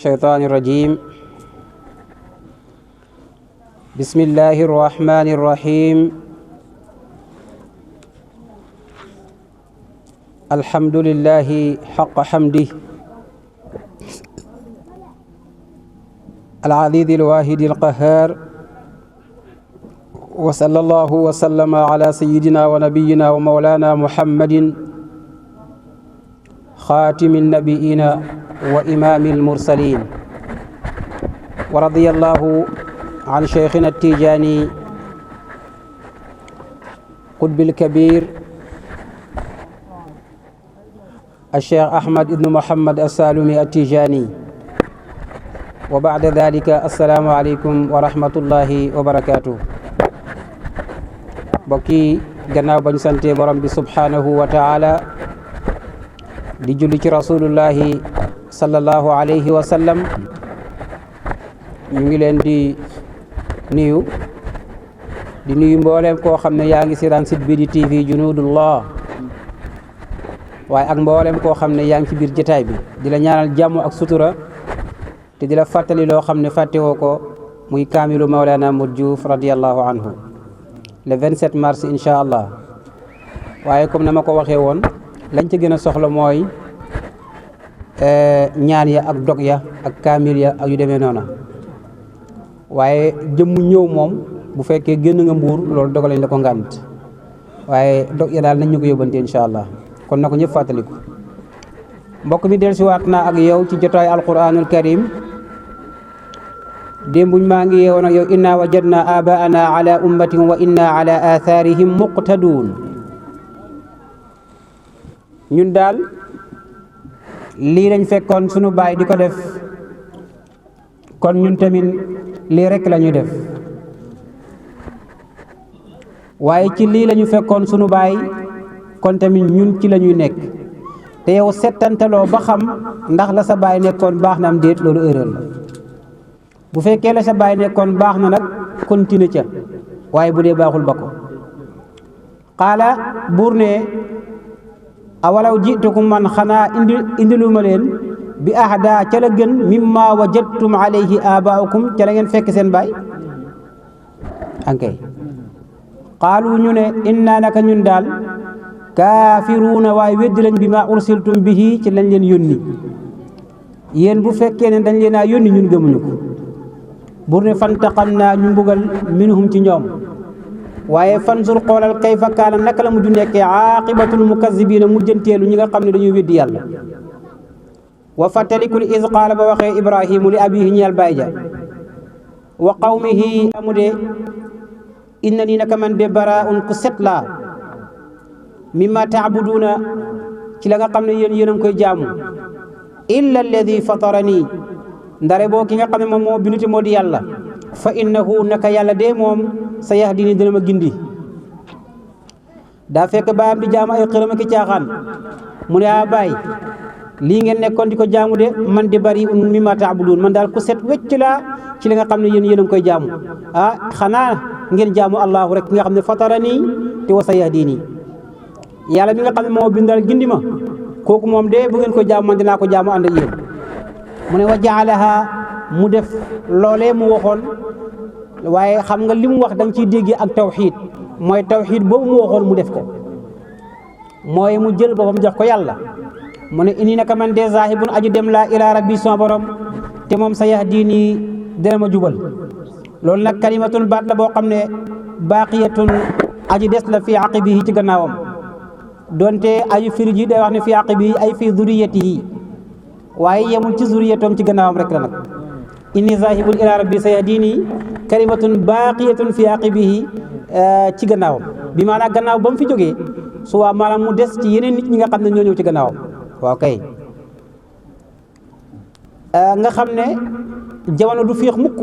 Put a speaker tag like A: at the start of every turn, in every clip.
A: الشيطان الرجيم بسم الله الرحمن الرحيم الحمد لله حق حمده العزيز الواحد القهار وصلى الله وسلم على سيدنا ونبينا ومولانا محمد خاتم النبيين وإمام المرسلين ورضي الله عن شيخنا التيجاني قطب الكبير الشيخ أحمد بن محمد السالمي التيجاني وبعد ذلك السلام عليكم ورحمة الله وبركاته bokki gannaaw bañ sante borom bi subhanahu wa ta'ala di julli ci rasulullahi sallallahu alayhi wa sallam ñu ngi leen di nuyu mboolem koo xam ne yaa ngi siraan site bi di TV Junudullah waaye ak mboolem koo xam ne yaa ngi ci biir jotaay bi di la ñaanal jàmm ak sutura te di la fàttali loo xam ne fàttewoo ko muy kaamilu Mawlana Modou Diouf radiyallahu anhu le 27 mars incha allah waaye comme na ma ko waxee woon lañ ci gën a soxla mooy ñaan ya ak dog ya ak kaamil ya ak yu demee noona waaye jëmm ñëw moom bu fekkee génn nga mbuur loolu dogal lañ la ko ngànt waaye dog ya daal nañ ñu ko yóbbante incha allah kon na ko ñëpp fàttaliku mbokk mi dellusiwaat naa ak yow ci jotaay alquranul karim démbuñ maa ngi yeewoon ak yow inna wajadna abaana ala ummatin wa inna ala atharihim muqtadun ñun daal lii lañ fekkoon sunu baay di ko def kon ñun tamit lii rek la ñuy def waaye ci lii la ñu fekkoon sunu baay kon tamit ñun ci la ñuy nekk te yow settantaloo ba xam ndax la sa baay nekkoon baax na am déet loolu erreur la bu fekkee la sa baay nekkoon baax na nag continue ca waaye bu dee baaxul ba ko qaala buur ne awalaw jitukum man xanaa indiluma leen bi ahda ca la gën mimma wajadtum alayhi abaakum ca la ngeen fekk seen baay ankay qaalu ñu ne inna naka ñun daal kaafiruuna waaye weddi lañ bi ma ursiltum bihi ci lañ leen yónni yéen bu fekkee ne dañ leen a yónni ñun gëmuñu ko bur ne fantaqamnaa ñu mbugal minhum ci ñoom waaye fanzur xoolal kayfa kaana naka la mujj nekkee aaqibatul mukazzibiina mujjanteelu ñi nga xam ne dañuy weddi yàlla wa fàttalikul iz qaala ba waxee ibrahimu li abihi ñeel baay ja wa qawmihi amu de inna nii naka man de baraa'un ku set laa mimma taabuduuna ci la nga xam ne yéen a ngi koy jaamu illa alladi fatarani ndare boo ki nga xam ne moom moo binduti moo di yàlla fa innahu naka yàlla de moom sa yahdini dina ma gindi daa fekk baayam di jaamu ay xërëm ak caaxaan mu ne a baay lii ngeen nekkoon di ko jaamu de man di bari un mimma taabudun man daal ku set wecc laa ci li nga xam ne yéen a ngi koy jaamu ah xanaa ngeen jaamu allahu rek ki nga xam ne fatarani te wa sa yahdini yàlla mi nga xam ne moo bindal gindi ma kooku moom de bu ngeen ko jaamu man dinaa ko jaamu ànd ak yéen mu ne wa jaalaha mu def loolee mu waxoon waaye xam nga li mu wax da nga ciy déggee ak tawxiid mooy tawxiid boobu mu waxoon mu def ko mooy mu jël boppam jox ko yàlla mu ne inni naka man de zaahibun aju dem laa ilaa rabbi sama borom te moom sa yahdini dina ma jubal loolu nag kalimatun baat la boo xam ne baaqiyatun aji des la fi aqibihi ci gannaawam donte ayu firi ji day wax ne fi aqibihi ay fi zuriyatihi waaye yemul ci zuriyatoom ci gannaawam rek la nag inni zahibun ila rabbi sayahdini kalimatun baqiyatun fi aqibihi ci gannaawam bi maanaam gannaaw ba mu fi jógee su waa maanaam mu des ci yeneen nit ñi nga xam ne ñoo ñëw ci gannaawam waaw kay nga xam ne jamono du féex mukk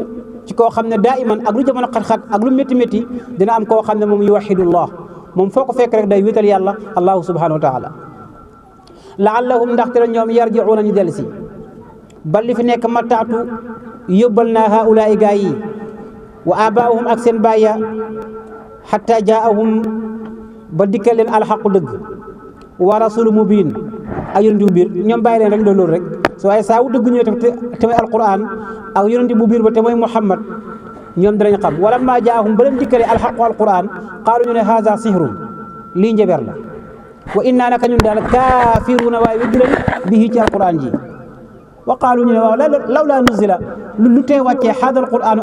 A: ci koo xam ne daa iman ak lu jamono xat-xat ak lu métti métti dina am koo xam ne moom yuwahidullah moom foo ko fekk rek day wéetal yàlla allahu subhanahu wa taala laallahum ndaxte la ñoom yarji'uuna ñu dellu si bal li fi nekk mataatu yóbbal naa haulaai gaa yi wa abaahum ak seen bàyya xatta jaahum ba dikkal leen alxaqu dëgg wa rasulu mubin ak yonent bu biir ñoom bàyyi leen rek loolu rek waaye saa wu dëgg ñëwee te mooy alquran ak yonent bu biir ba te mooy Muhammad ñoom danañ xam wala maa jaahum ba leen dikkale alxaqu alquran qaalu ñu ne haza sihrun lii njaber la wa innaa naka ñun daal kaafiruuna waaye weddi lañ bihi ci alquran ji wa qaalu ñu ne waaw lawlaa nuzila lu tee wàccee haada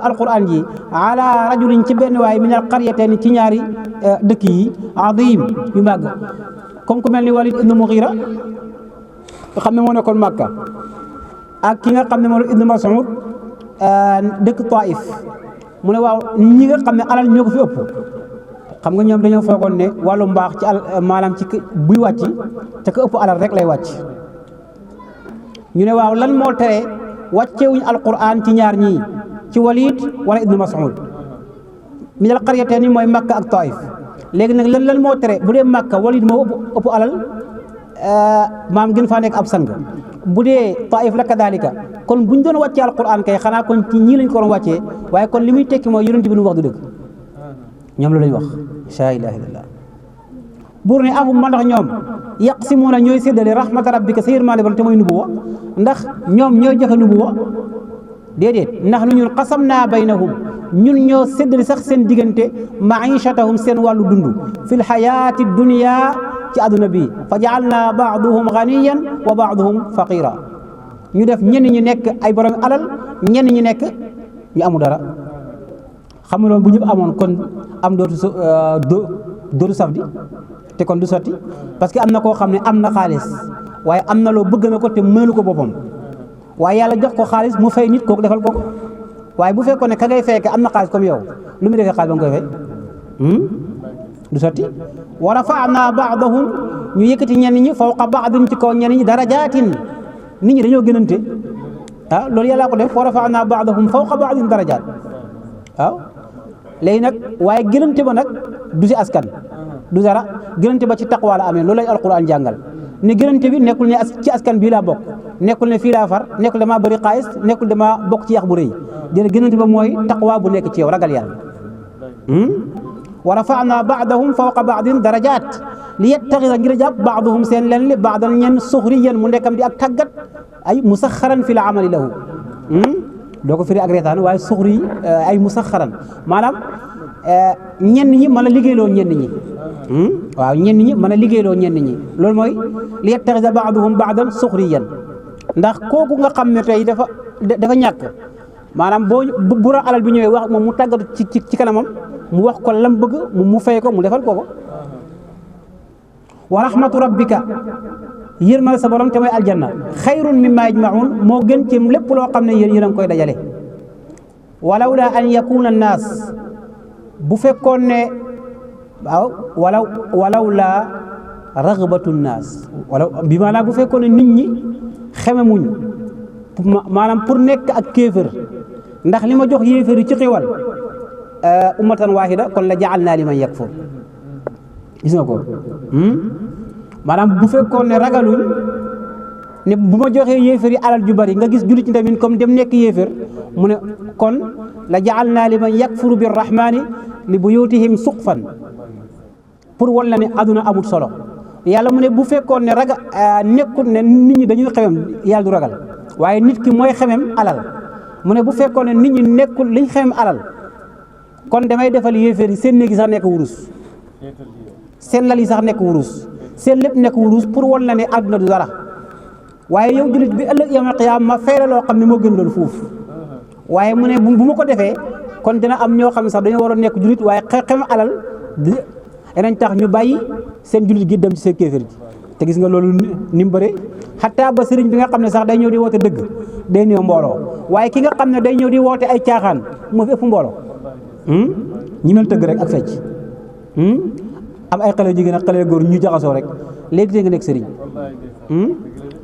A: alquran ji ala rajulin ci benn waaye min alqaryatayn ci ñaari dëkk yi adim yu màgg comme ku mel ni Walid ibn Mughira nga xam ne moo nekkoon Makka ak ki nga xam ne moo ibn Mas'ud dëkk Taif mu ne waaw ñi nga xam ne alal ñoo ko fi ëpp xam nga ñoom dañoo foogoon ne wàllu mbaax ci maanaam ci buy wàcc te ko ëpp alal rek lay wàcc ñu ne waaw lan moo tere wàccewuñ alquran ci ñaar ñii ci Walid wala ibn Mas'ud min al qaryatayn mooy Makka ak Taif léegi nag lan moo tere bu dee Makka Walid moo ëpp alal maam gën faa nekk ab sang bu dee Taif la kadalika kon buñ doon wàccee alquran kay xanaa kon ci ñii lañ ko doon wàccee waaye kon li muy tekki mooy yonent bi nu wax du dëgg ñoom la lañ wax laa ilaaha illallah buur ne ahum ma ndax ñoom yaqsimuuna ñooy séddale rahmata rabbika sa yërmaande ba te mooy nubuwa ndax ñoom ñooy joxe nubuwa déedéet ndax nu ñun qasamnaa baynahum ñun ñoo séddale sax seen diggante maichatahum seen wàllu dund fi lxayaati dunia ci àdduna bi fa jaalna baaduhum ganiyan wa baaduhum faqira ñu def ñenn ñi nekk ay borom alal ñenn ñi nekk ñu amu dara xam nga loolu bu ñëpp amoon kon am dootu saf di te kon du sotti parce que am na koo xam ne am na xaalis waaye am na loo bëgg na ko te mënalu ko boppam waaye yàlla jox ko xaalis mu fay nit kooku defal ko waaye bu fekkoon ne ka ngay fekk am na xaalis comme yow lu muy defee xaalis ba nga koy fay du sotti wa rafa'na ba'dahum ñu yëkkati ñenn ñi fawqa ba'din ci kaw ñenn ñi darajaatin nit ñi dañoo gënante loolu yàlla ko def wa rafa'na ba'dahum fawqa ba'din darajaat waaw léegi nag waaye gënante ba nag du si askan du dara gënante ba ci taqwa la amee loolu lay alquran jàngal ne gënante bi nekkul ne ci askan bii laa bokk nekkul ne fii laa far nekkul damaa bëri xaalis nekkul damaa bokk ci yax bu rëy déedéet gënante ba mooy taqwa bu nekk ci yow ragal yàlla wa rafa'na ba'dahum fawqa ba'din darajaat li yattaxida ngir jàpp ba'duhum seen leen li ba'dan ñenn suxriyan mu nekkam di ak tàggat ay musaxaran fi la amali lahu doo ko firi ak reetaan waaye suxri ay musaxaran maanaam ñenn ñi mën a liggéeyloo ñenn ñi waaw ñenn ñi mën a liggéeyloo ñenn ñi loolu mooy li yattaxida ba'duhum ba'dan suxriyan ndax kooku nga xam ne tey dafa ñàkk maanaam bu ra alal bi ñëwee wax moom mu tàggatu ci kanamam mu wax ko lam bëgg mu fay ko mu defal ko wa rahmatu rabbika yërmal sa borom te mooy aljanna xayrun mimma yajmaun moo gën ci lépp loo xam ne yéen a ngi koy dajale walaw la an yakuna annaas bu fekkoon ne waaw walaw la ragbatu nnaas wala bi maanaam bu fekkoon ne nit ñi xeme muñ maanaam pour nekk ak kéefër ndax li ma jox yéefër yi ci xiwal ummatan waahida kon la ja'alnaa liman yakfur gis nga ko maanaam bu fekkoon ne ragaluñ ne bu ma joxee yéefar yi alal ju bari nga gis jullit ñi tamit comme dem nekk yéefar mu ne kon la ja'alnaa liman yakfuru birrahmaani li buyuutihim suqfan pour wan la ne aduna amul solo yàlla mu ne bu fekkoon ne nekkul ne nit ñi dañuy xemem yàlla du ragal waaye nit ki mooy xemem alal mu ne bu fekkoon ne nit ñi nekkul liñ xemem alal kon damay defal yéefar yi seen néegi sax nekk wurus seen lal yi sax nekk wurus seen lépp nekk wurus pour wan la ne àdduna du dara waaye yow jullit bi ëllëg yawmal qiyaam ma fay la loo xam ne moo gën loolu fuuf waaye mu ne bu ma ko defee kon dina am ñoo xam ne sax dañoo waroon nekk jullit waaye xem alal dinañ tax ñu bàyyi seen jullit gi dem ci seen kéefër gi te gis nga loolu ni mu bëre xataa ba sëriñ bi nga xam ne sax day ñëw di woote dëgg day ñëw mbooloo waaye ki nga xam ne day ñëw di woote ay caaxaan moo fi ëpp mbooloo ñi mel tëgg rek ak fecc am ay xale jigéen ak xale góor ñu jaxasoo rek léegi tey nga nekk sëriñ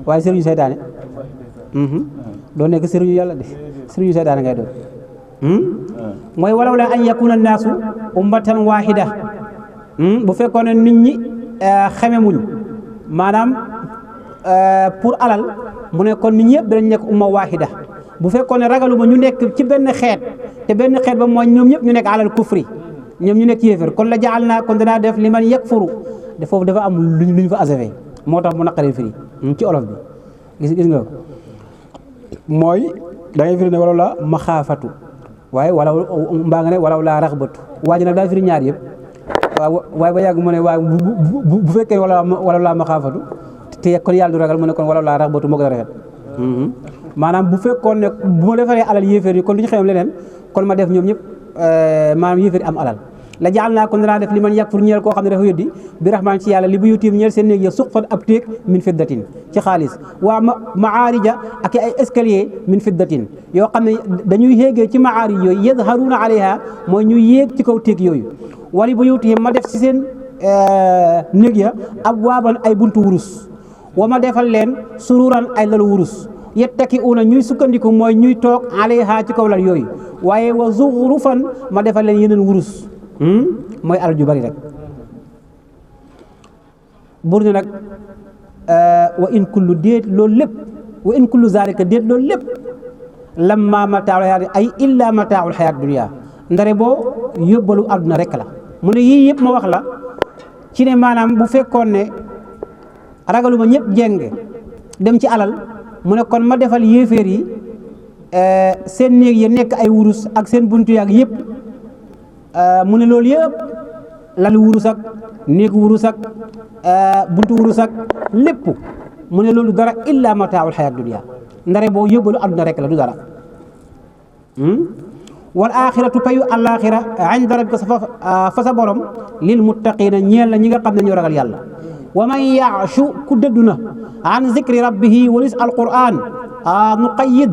A: waaye sëriñu seytaane doo nekk sëriñu yàlla de sëriñu seytaane ngay doon mooy walaw la an yakuna naasu ummatan waahida bu fekkoon ne nit ñi xeme muñ maanaam pour alal mu ne kon nit ñi yëpp danañ nekk umma waahida bu fekkoon ne ragaluma ñu nekk ci benn xeet te benn xeet ba mooy ñoom ñëpp ñu nekk alal kufri ñoom ñu nekk yéefar kon la jaal naa kon danaa def li man yakfuru foofu dafa am lu ñu fa asafe moo tax mu naqaree firi ci olof bi gis nga mooy da ngay firi ne walaw la maxaafatu waaye wala mbaa nga ne walaw laa raxbatu waa ji nag daa firi ñaar yëpp waaye ba yàgg mu ne waaye bu fekkee walaw laa maxaafatu te kon yàlla du ragal mu ne kon walaw laa raxbatu moo gën a rafet maanaam bu fekkoon ne bu ma defaree alal yéeféer yi kon du ñu xewam leneen kon ma def ñoom ñëpp maanaam yéeféer am alal la jaal naa kon danaa def li man yàgg pour ñeel koo xam ne dafa yëddi bi raxmaan ci yàlla li bu yutim ñeel seen néeg ya suqfan ab téeg min fiddatin ci xaalis waa maarija ak ay escalier min fiddatin yoo xam ne dañuy yéegee ci maarij yooyu yadharuuna alayha mooy ñu yéeg ci kaw téeg yooyu wali bu yutihim ma def ci seen néeg ya ab waaban ay buntu wurus wa ma defal leen sururan ay lalu wurus yettaki'uuna ñuy sukkandiku mooy ñuy toog alayha ci kaw lal yooyu waaye wa zuxrufan ma defal leen yeneen wurus mooy alal ju bari rek bur ne nag wa in kullu déet loolu lépp wa in kullu zalika déet loolu lépp lamma mataaul xayaat ay illa mataaul xayaat dunia ndare boo yóbbalu àdduna rek la mu ne yii yëpp ma wax la ci ne maanaam bu fekkoon ne ragaluma ñëpp jeng dem ci alal mu ne kon ma defal yéeféer yi seen néeg yi nekk ay wurus ak seen buntu yaag yëpp mu ne loolu yëpp lalu wurus ak néegu wurus ak buntu wurus ak lépp mu ne loolu dara illa mataaul xayaat dunia ndare boo yóbbalu àdduna rek la du dara wal axiratu payu alaxira inda rabbika fa sa borom lil muttaqina ñeel la ñi nga xam ne ñoo ragal yàlla wa man yaashu ku dëddu na an zikri rabbihi walis alquran nuqayyid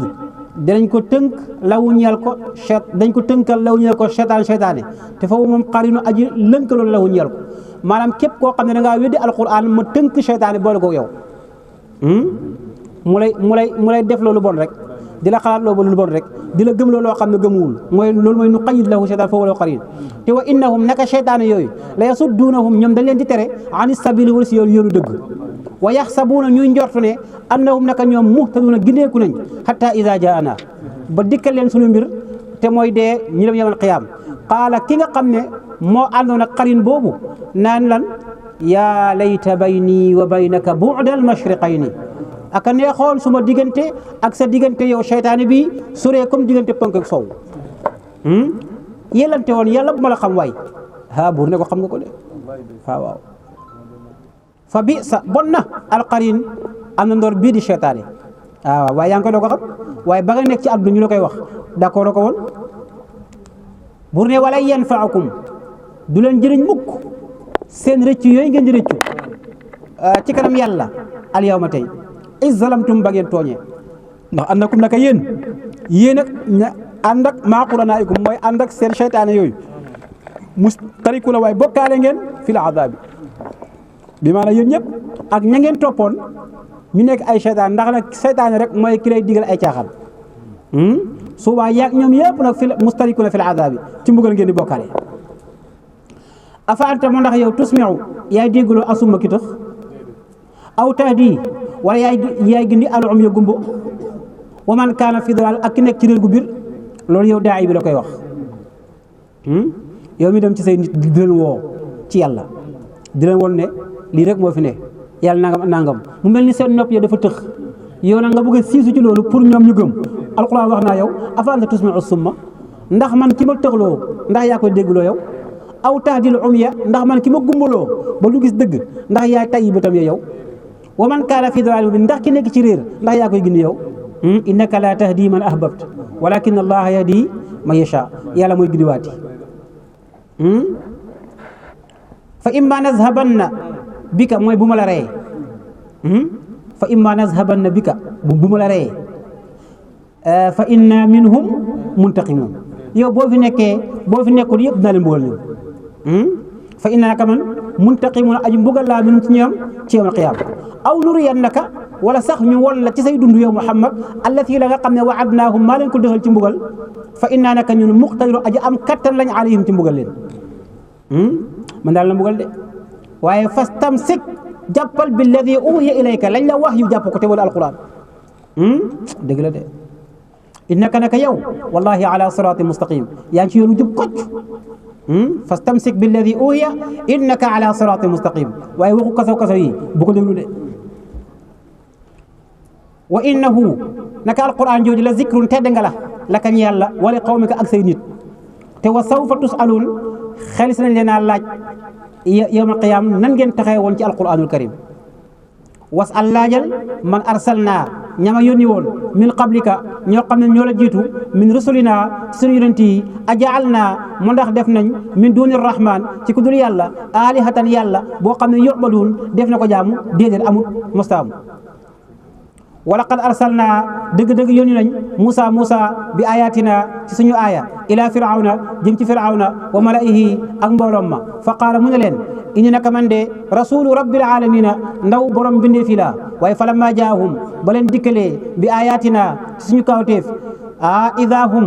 A: dañ ko tënk lawu ñeel ko dañ ko tënkal lawu ñeel ko seytaane te foofu moom qarinu aji lënkaloon lawu ñeel ko maanaam képp koo xam ne da ngaa weddi alquran ma tënk seytaane boole ko yow mu lay def loolu bon rek di la xalaat loolu bon rek di la gëm loo xam ne gëmuwul mooy loolu mooy nu qayyid lahu seytaan foofu la qarin te wa innahum naka seytaane yooyu la yasudduunahum ñoom dañ leen di tere ani sabili wala si yoonu dëgg wa yaxsabuuna ñuy njortu ne annahum naka ñoom muhtaduuna gindeeku nañ hatta iza jaana ba dikkal leen suñu mbir te mooy dee ñu dem yawmal qiyaam qaala ki nga xam ne moo àndoon ak qarin boobu naan lan yaa layta bayni wa baynaka bu'dal mashriqayni aka neexoon suma diggante ak sa diggante yow seytaane bi suree comme diggante ponk ak sow yellante woon yàlla bu ma la xam waay buur ne ko xam nga ko de waaw fa bi sa bon na alqarin am na ndoor bii di seytaane waaw waaye yaa ngi koy doo ko xam waaye ba nga nekk ci àdduna ñu la koy wax d'accord ko woon buur ne wala yanfaakum du leen jëriñ mukk seen rëccu yooyu ngeen di rëccu ci kanam yàlla al yawma tey is zalamtum ba ngeen tooñee ndax annakum naka yéen ak ña ànd ak maaquranaayikum mooy ànd ak seen seytaane yooyu mustariku la waaye bokkaale ngeen fil azaabi bi maanaam yéen ñëpp ak ña ngeen toppoon ñu nekk ay seytaane ndax nag seytaane rek mooy ki lay digal ay caaxaan souvent yaag ñoom yëpp nag fil mustariku la fil azaabi ci mbugal ngeen di bokkaale afa anta moo ndax yow tusmiu yaay dégguloo asuma ki tax aw tahdi wala yaay gindi alum ya gumbo wa man kaana fi dalal ak ki nekk ci réer gu biir loolu yow daay bi la koy wax yow mi dem ci say nit di leen woo ci yàlla di leen woon ne lii rek moo fi ne yàlla nangam mu mel ni seen nopp ya dafa tëx yow nag nga bëgg a siisu ci loolu pour ñoom ñu gëm alquran wax naa yow afa anta tusmi'u summa ndax man ki ma tëxloo ndax yaa koy déggloo yow aw tahdil umya ndax man ki ma gumbaloo ba lu gis dëgg ndax yaa tayyi bëtam ya yow wa man kaana fi dalaalin mubiin ndax ki nekk ci réer ndax yaa koy gindi yow innaka la tahdi man ahbabta walakin allaha yahdi man yasha yàlla mooy gindiwaati fa imma nazhabanna bika mooy bu ma la reyee fa imma nazhabanna bika bu ma la reyee fa inna minhum muntaqimun yow boo fi nekkul yëpp dinaa leen mbugal ñoom fa inna naka man muntaqimun aji mbugal laa minhum ci ñoom ci yawmal qiyaama aw nuriyannaka wala sax ñu won la ci say dund yow Muhammad allati la nga xam ne wa'adnaahum maa leen ko defal ci mbugal fa inna naka ñun muqtadiru aji am kattan lañ alayhim ci mbugal leen man daal la mbugal de waaye fastamsik jàppal billadi uhiya ilayka lañ la wax yu jàpp ko te wala alquran dëgg la de innaka naka yow wallahi ala siraatin mustaqim yaa ngi ci yoonu jub kocc fastamsik billadi uhiya innaka ala siratin mustaqim waaye waxu kasaw yi bu ko déglu de wa innahu naka alquran jooju la zikrun tedd nga la kañ yàlla wala qawmika ak say nit te wa sawfa tusaluun xel si nañ leen a laaj yawmal qiyaam nan ngeen taxee woon ci alquranul karim was al laajal man arsalna ñama yónni woon min qablika ñoo xam ne ñoo la jiitu min rusulina suñu yonent yi ajaal naa mu ndax def nañ min duni rahman ci ku dul yàlla alihatan yàlla boo xam ne yubaduun def na ko jaamu déedéet amut mostaamu wala qad arsalna dëgg-dëgg yónni nañ Moussa bi ayatina ci suñu aaya ila firawna jëm ci firawna wa malaihi ak mbooloom ma fa qaala mu ne leen inni naka man de rasulu rabbil alamina ndaw borom bindee fi la waaye falamma jaahum ba leen dikkalee bi ayatina ci suñu kawteef ida hum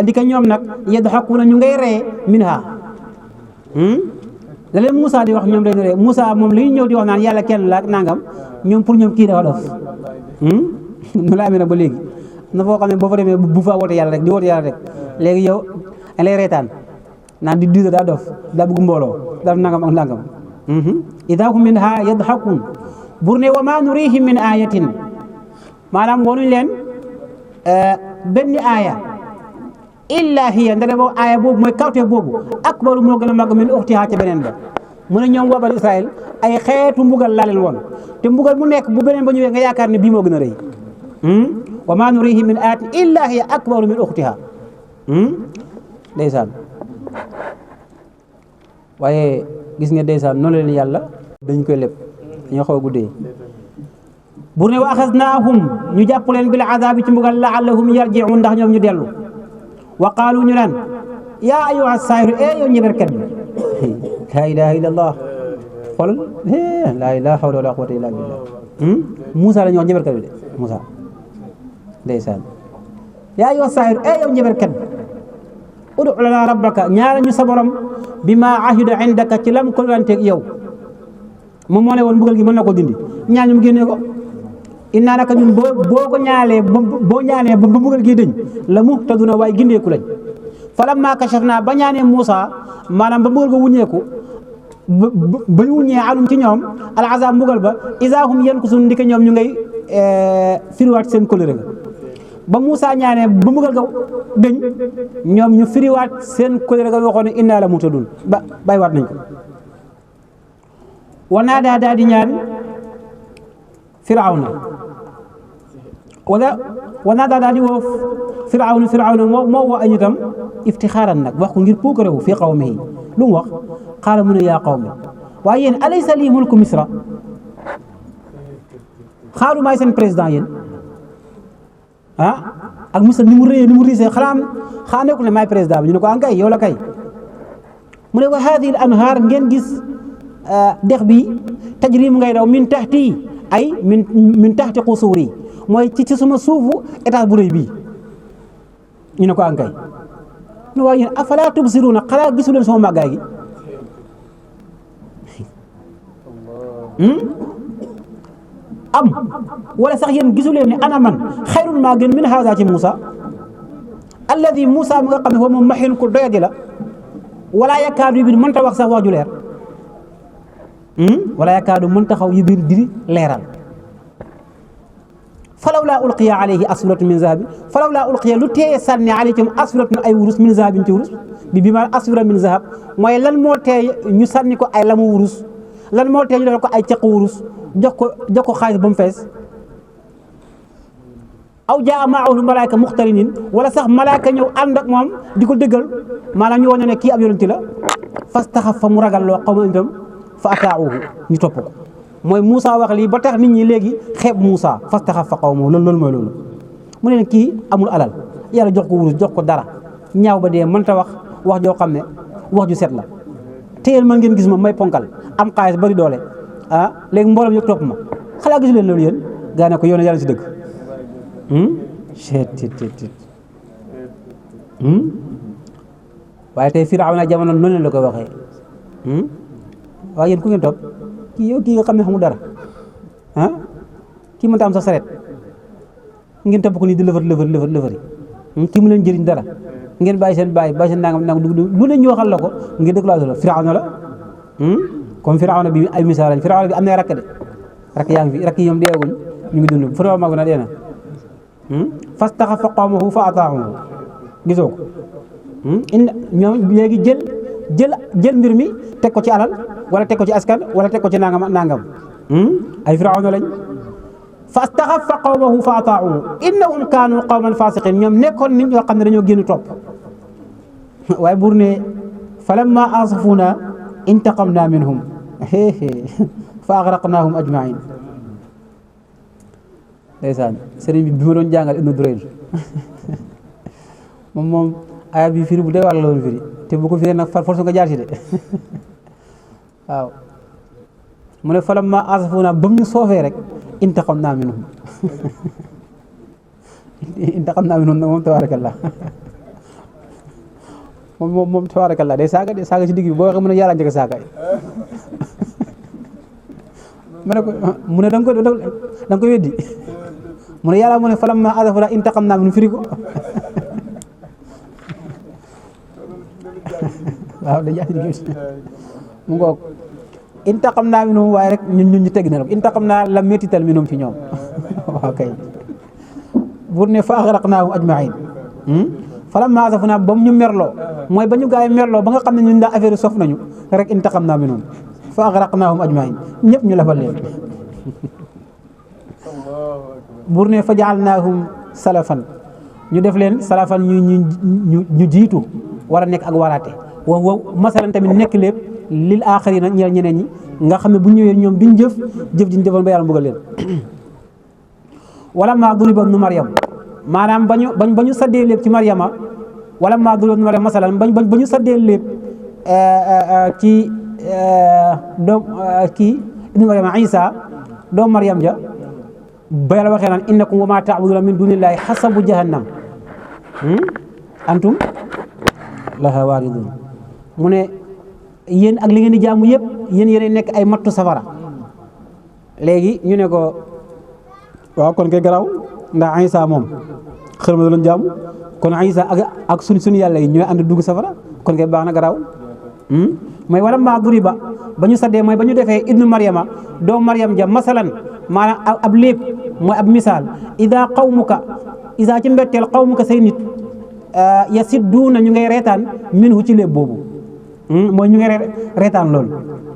A: ndika ñoom nag yadhakuuna ñu ngay ree minha la leen Moussa di wax ñoom leen ree Moussa moom li ñu ñëw di wax naan yàlla kenn la nangam ñoom pour ñoom kii dafa dof nu la amee nag ba léegi na foo xam ne boo fa demee bu fa woote yàlla rek di woote yàlla rek léegi yow lay reetaan naan di diisa daa dof daa bëgg mbooloo daa nangam ak nangam ida hum minha yadhakuun bur ne wa ma nurihim min ayatin maanaam wonuñ leen benn aaya illa hiya ndare boobu aaya boobu mooy kawteef boobu akbaru moo gën a màgg min uxtiha ca beneen ba mu ne ñoom waa bani Israël ay xeetu mbugal laa leen woon te mbugal mu nekk bu beneen ba ñëwee nga yaakaar ne bii moo gën a rëy wa ma nurihim min ayatin illa hiya akbaru min uxtiha ndeysaan waaye gis nga ndeysaan noonu leen yàlla dañ koy lépp dañoo xaw a guddee bur ne wa axasnaahum ñu jàpp leen bil azaabi ci mbugal laallahum yarjiun ndax ñoom ñu dellu wa qaalu ñu naan yaa ayyuha saahiru yow ñeberkat bi laa ilaha illa allah xoolal laa hawla wala quwwata illa billah Moussa la ñu wax ñeberkat bi de Moussa ndeysaan yaa ayyuha saahiru yow ñeberkat bi udu lana rabbaka ñaara ñu sa borom bi ma ahida indaka ci lam ko lanteeg yow moom moo ne woon mbugal gi mën na ko dindi ñaan ñu mu génnee ko innaa naka ñun boo ko ñaalee boo ñaanee ba mbugal gi dëñ la muhtaduna waaye gindeeku lañ falammaa kashafnaa ba ñaanee Moussa maanaam ba mbugal ko wuññeeku ba ñu wuññee anum ci ñoom al azab mbugal ba izaa hum yankusuun ndike ñoom ñu ngay firiwaat seen kóllëre ga ba Moussa ñaanee ba mbugal ga dëñ ñoom ñu firiwaat seen kóllëre ga waxoon ne innaa la muhtadun ba bàyyiwaat nañ ko wanaa daa di ñaan firawna wanaa daa di woo firawna moo woo ay nitam iftixaaran nag wax ko ngir puukarewu fii qawmihi lu mu wax qaala mu ne yaa qawmi waaye yéen alaysa lii mulku misra xaaru maay seen président yéen ak misra ni mu rëyee ni mu riisee xanaa nekkul ne maay président bi ñu ne ko kay yow la kay mu ne wa haadihi al anhaar ngeen gis dex bi tajri mu ngay daw min taxti ay min taxti qusuuri mooy ci suma suufu étage bu rëy bii ñu ne ko kay ne waaye yéen afalaa tubsiruuna xalaa gisu leen sama màggaay gi am wala sax yéen gisu leen ne ana man xayrun maa gën min haada ci Moussa alladi Moussa mi nga xam ne foofu moom maxin ko doyadi la wala yakaadu yu biir mënta wax sax wax ju leer wala yakaadu mën taxaw yu biir diri leeral falawlaa ulqiya alayhi aswiratun min zahabin falawlaa ulqiya lu teye sànni alayhim aswiratun ay wurus min zahabin ci wurus bi ma aswira min zahab mooy lan moo tee ñu sànni ko ay lamu wurus lan moo tee ñu defal ko ay caq wurus jox ko xaalis ba mu fees aw jaa maahu malaaka muxtarinin wala sax malaaka ñëw ànd ak moom di ko dëggal maanaam ñu wane ne kii ab yonent la fastaxafa mu ragal loo xaw ma itam fa ataauhu ñu topp ko mooy Moussa wax lii ba tax nit ñi léegi xeeb Moussa fastaxafa qawmahu loolu mooy loolu mu ne kii amul alal yàlla jox ko wurus jox ko dara ñaaw ba dee mënta wax joo xam ne wax ju set la téyel ma ngeen gis ma may ponkal am xaalis bari doole léegi mboolem yëpp topp ma xalaa gisu leen loolu yéen gaa ne ko yoon yàlla si dëgg waaye tey Firawna jamono noonu la koy waxee waaye yéen ku ngeen topp kii nga xam ne xamul dara kii mënta am sa saret ngeen topp ko nii di lëfër kii mu leen jëriñ dara ngeen bàyyi seen nangam lu ne ñu waxal la ko ngeen dëkk la Firawna la comme Firawna bi ay misaal lañ Firawna bi am na rakk de rakk yaa ngi fi rakk yi ñoom deeguñ ñu ngi dund Firawna mag na dee na fastaxaffa qawmahu fa ataahu gisoo ko ñoom léegi jël mbir mi teg ko ci alal wala teg ko ci askan wala teg ko ci nangam ay Firawna lañ fastaxaffa qawmahu fa ataahu innahum kaanu qawman fasiqin ñoom nekkoon nit ñoo xam ne dañoo génn topp waaye buur ne falamma asafuna intaqamna minhum fa agraqnahum ajmain ndeysaan sëriñ bi ma doon jàngal Ibnu Durayr moom aya bi firi bu doy war la doon firi te bu ko firee nag far force nga jaar ci de waaw mu ne falamma asafuna ba mu ñu soofee rek intaqamna minhum intaqamna minhum nag moom tabarakallah moom tabarakallah day saaga ci digg bi boo waxee mu ne yàlla njëkk a saaga mu ne da nga ko weddi mu ne yàlla mu ne falamma asafuna intaqamna minhum firi ko waaw da jaar ci digg bi mu ngoog intaqamna minhum waaye rek ñun ñu tegg na rek intaqamna la métital minhum ci ñoom waaw kay buur ne fa aghraqnahum ajmain falamma asafuna ba mu ñu merloo mooy ba ñu gaa yi merloo ba nga xam ne ñun daa affaire sof nañu rek intaqamna minhum fa aghraqnahum ajmain ñëpp ñu lafal leen buur ne fa ja'alnahum salafan ñu def leen salafan ñu jiitu war a nekk ak waraate wow masalan tamit nekk lépp lil aaxarina ñeel ñeneen ñi nga xam ne bu ñëwee ñoom duñ jëf ji ñu jëfoon ba yàlla mbugal leen wala maa duriba ibnu Maryam maanaam ba ñu saddee lépp ci Maryama wala maa duriba ibnu Maryam masalan ba ñu saddee lépp ci doom kii ibnu Maryam Isa doom Maryam ja ba yàlla waxee naan innakum wa maa ta'buduna min dunillahi hasabu jahannam antum laha waaridun mu ne yéen ak li ngeen di jaamu yëpp yéen nekk ay mattu safara léegi ñu ne ko waaw kon kay garaaw ndax Isa moom xërëm la doon jaamu kon Isa ak suñu yàlla yi ñooy ànd dugg safara kon kay baax na garaaw mooy wala maa duriba ba ñu saddee mooy ba ñu defee ibnu Maryama doom Maryam ja masalan maanaam ab léeb mooy ab misaal ida ci mbetteel qawmuka say nit yasidduuna ñu ngay reetaan minhu ci léeb boobu mooy ñu ngi reetaan loolu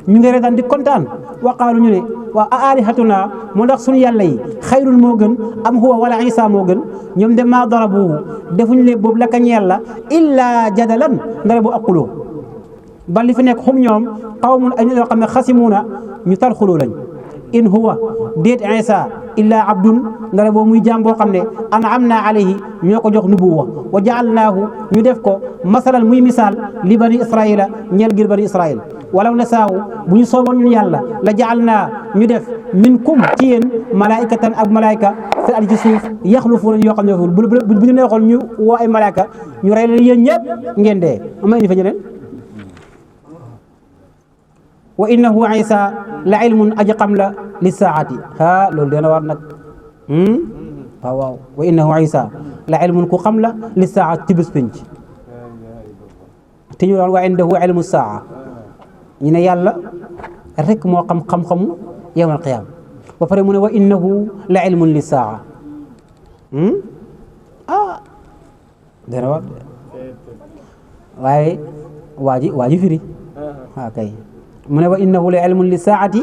A: ñu ngi reetaan di kontaan waqaalu ñu ne waaw a alihatuna moo ndax suñu yàlla yi xayrul moo gën am huwa wala Isa moo gën ñoom de maa darabuhu defuñu léeb boobu laka ñeel la illa jadalan ndara bu aquloo ba li fi nekk xum ñoom qawmun ay ñoo xam ne xasimuuna ñu tar xuloo lañ in huwa déet Isa illa abdun ndara boo muy jaam boo xam ne an'amna alayhi ñoo ko jox nubuwa wa ja'alnaahu ñu def ko masalan muy misaal li bani israila ñeel ngir bani israil walaw nasaahu bu ñu sooboon ñun yàlla la ja'alnaa ñu def minkum ci yéen malaikatan ak malaika fi al ci suuf yaxlufuuna yoo xam ne bu ñu neexoon ñu woo ay malaika ñu rey leen yéen ñëpp ngeen dee ama indi fa ñeneen wa innahu Isa la ilmun aji xam la li saati loolu dana war nag waaw wa innahu Isa la ilmun ku xam la li saati ci bés penc te ñu doon wa indahu ilmu saa ñu ne yàlla rek moo xam xam-xamu yawmal qiyaama ba pare mu ne wa innahu la ilmun li saa dana war waaye waa ji firi kay mu ne wa innahu la ilmun li saati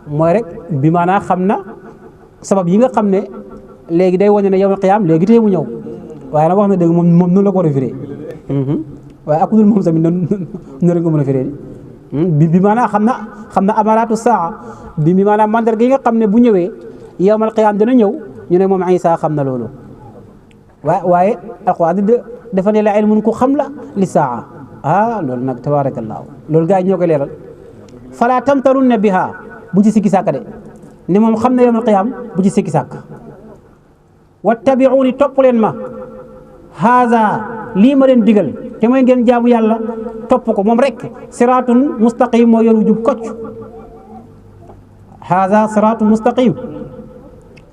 A: mooy rek bi maanaa xam na sabab yi nga xam ne léegi day wane ne yawmal qiyaam léegi tey mu ñëw waaye nag wax na dëgg moom noonu la ko war a firee waaye ak dul moom tamit noonu la ko mën a firee bi maanaa xam na amaraatu saa bi maanaa mandarga yi nga xam ne bu ñëwee yawmal qiyaam dina ñëw ñu ne moom Isa xam na loolu waaye alquran dafa ne la ilmun ku xam la li saa loolu nag tabaarakallaahu loolu gars yi ñoo koy leeral fala tamtarunna biha bu ci sikki sàkk de ne moom xam na yawmal qiyaam bu ci sikki sàkk wattabi'uuni topp leen ma haza lii ma leen digal te mooy ngeen jaamu yàlla topp ko moom rek siraatun mustaqim moo yoon wu jub kocc haza siraatun mustaqim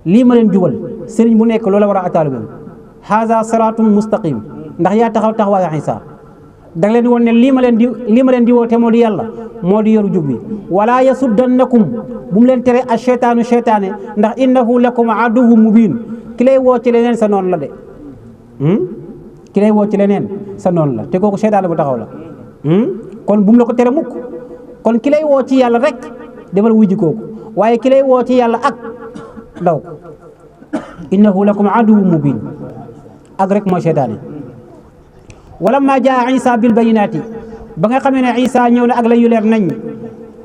A: lii ma leen jubal sëriñ bu nekk loola war a taalibeem haza siraatun mustaqim ndax yaa taxaw taxawaayu Isa da nga leen di woon ne lii ma leen di woote moo di yàlla moo di yoru jub bi wala yasuddannakum bu mu leen tere asheytaanu seytaane ndax innahu lakum aduwwu mubin ki lay woo ci leneen sa noonu la de ki lay woo ci leneen sa noonu la te kooku seytaane bu taxaw la kon bu mu la ko tere mukk kon ki lay woo ci yàlla rek demal wujji kooku waaye ki lay woo ci yàlla ak daw innahu lakum aduwwu mubin ak rek mooy seytaane walamma jaa isa bil bayinaati ba nga xamee ne isa ñëw na ak la yu leer nañ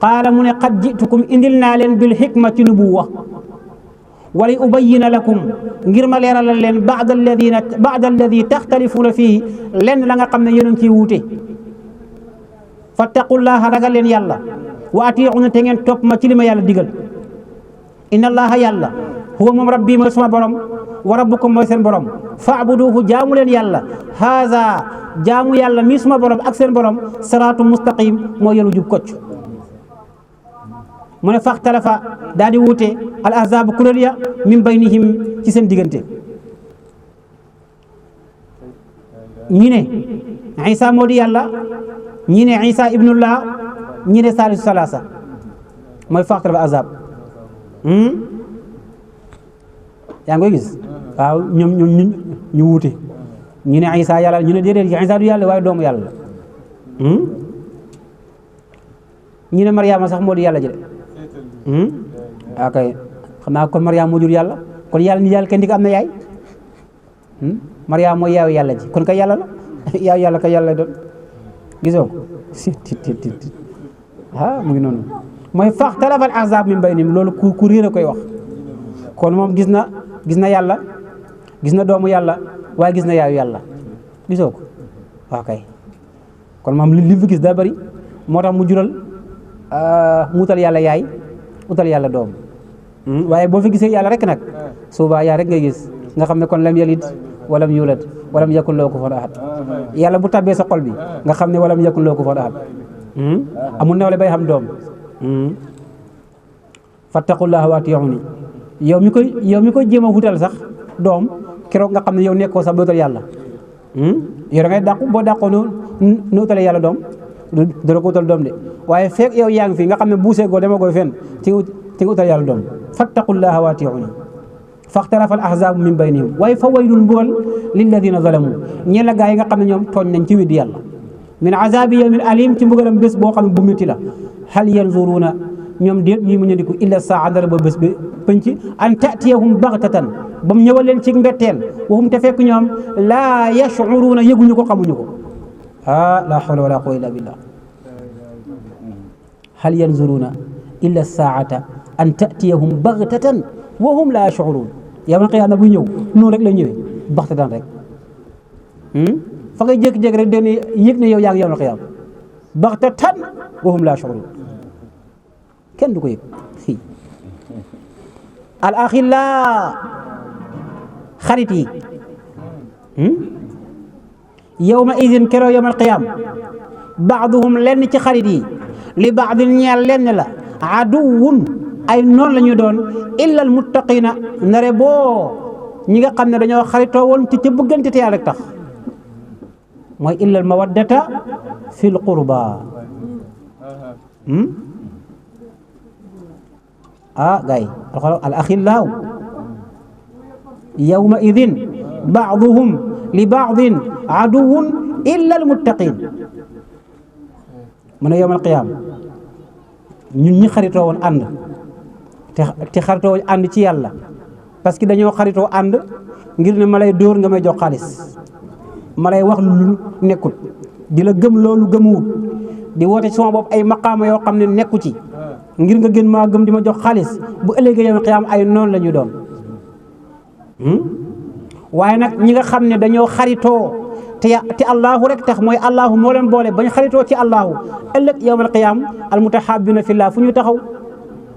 A: qaala mu ne qad jitukum indil naa leen bil xikma ci nubuwa wala ubayina lakum ngir ma leeralal leen baada alladi taxtalifuuna fii lenn la nga xam ne yéen a ngi ciy wuute fattaqullaha ragal leen yàlla wa atiiuna te ngeen topp ma ci li ma yàlla digal inna allaha yàlla huwa moom rabbi mooy suma borom wa rabbukum mooy seen borom faabuduhu jaamu leen yàlla haza jaamu yàlla mi suma borom ak seen borom siraatu mustaqim mooy yoonu jub kocc mu ne faxtalafa daal di wuute al ahzaabu kuréel ya min baynihim ci seen diggante ñi ne isa moo di yàlla ñi ne isa ibnullah ñi ne saalisu salaasa mooy faxtalafa ahzaab yaa ngi koy gis waaw ñoom ñu wuute ñu ne isa yàlla ñu ne déedéet isa du yàlla waaye doomu yàlla la ñu ne Mariama sax moo di yàlla ji de ok xam naa kon Mariama moo jur yàlla kon yàlla ni yàlla kenn di ko am na yaay Mariama mooy yaayu yàlla ji kon kay yàlla la yaayu yàlla kay yàlla lay doon gisoo ko mu ngi noonu mooy faxtalafa al ahzaab min baynihim loolu ku réer a koy wax kon moom gis na yàlla gis na doomu yàlla waaye gis na yaayu yàlla gisoo ko waaw kay kon moom li fi gis daa bëri moo tax mu jural mu utal yàlla yaay utal yàlla doom waaye boo fi gisee yàlla rek nag suba yaa rek ngay gis nga xam ne kon lam yalid walam yulad walam yakun lahu kufuwan ahad yàlla bu tabbee sa xol bi nga xam ne walam yakun lahu kufuwan ahad amul nawle bay xam doom fattaqullaha wa atiuni yow mi koy jéem a wutal sax doom keroog nga xam ne yow nekkoo sax ba utal yàlla yow da ngay dàqu boo dàqoo nu utalee yàlla doom dara ko utal doom de waaye fekk yow yaa ngi fi nga xam ne buusee goo dema koy fenn ci nga utal yàlla doom fattaqullaha wa atiuni faxtalafa al ahzaabu min baynihim waaye fa waylun mbugal lilladina zalamu ñee la gaa yi nga xam ne ñoom tooñ nañ ci weddi yàlla min azabi yawmin alim ci mbugalam bés boo xam ne bu métti la hal yanzuruuna ñoom déet ñuy mu ñandiku illa saa dara ba bés bi pënc an tatiyahum baxtatan ba mu ñëwal leen ci mbetteel waxum te fekk ñoom laa yashuruuna yëguñu ko xamuñu ko la hawla wala quwwata illa billah hal yanzuruuna illa saata an tatiyahum baxtatan wa hum laa yashuruun yawmal qiyaama buy ñëw noonu rek la ñëwee baxtatan rek fa ngay jékki-jékki rek dañuy yëg ne yow yaa ngi yawmal qiyaama baxtatan wa hum laa yashuruun kenn du ko yëg al axillaa xarit yi yawma idin keroo yawmal qiyaam baaduhum lenn ci xarit yi li baadin ñeel lenn la aduwun ay noon la ñu doon illa al muttaqina nare boo ñi nga xam ne dañoo xaritoo woon ci ca bëggante te yàlla rek tax mooy illa al mawaddata fi l qurba gay al axillaaw yawma idin baaduhum li baadin aduwun illa al muttaqin mu ne yawmal qiyaam ñun ñi xaritoo woon ànd te xaritoo woon ànd ci yàlla parce que dañoo xaritoo ànd ngir ne ma lay dóor nga may jox xaalis ma lay wax lu nekkut di la gëm loolu gëmuwut di woote ci sama bopp ay maqaama yoo xam ne nekku ci ngir nga gën maa gëm di ma jox xaalis bu ëllëgee yawmal qiyaam ay noonu la ñu doon waaye nag ñi nga xam ne dañoo xaritoo te allahu rek tax mooy allahu moo leen boole bañ xaritoo ci allahu ëllëg yawmal qiyaam al mutahabbina fillah fu ñu taxaw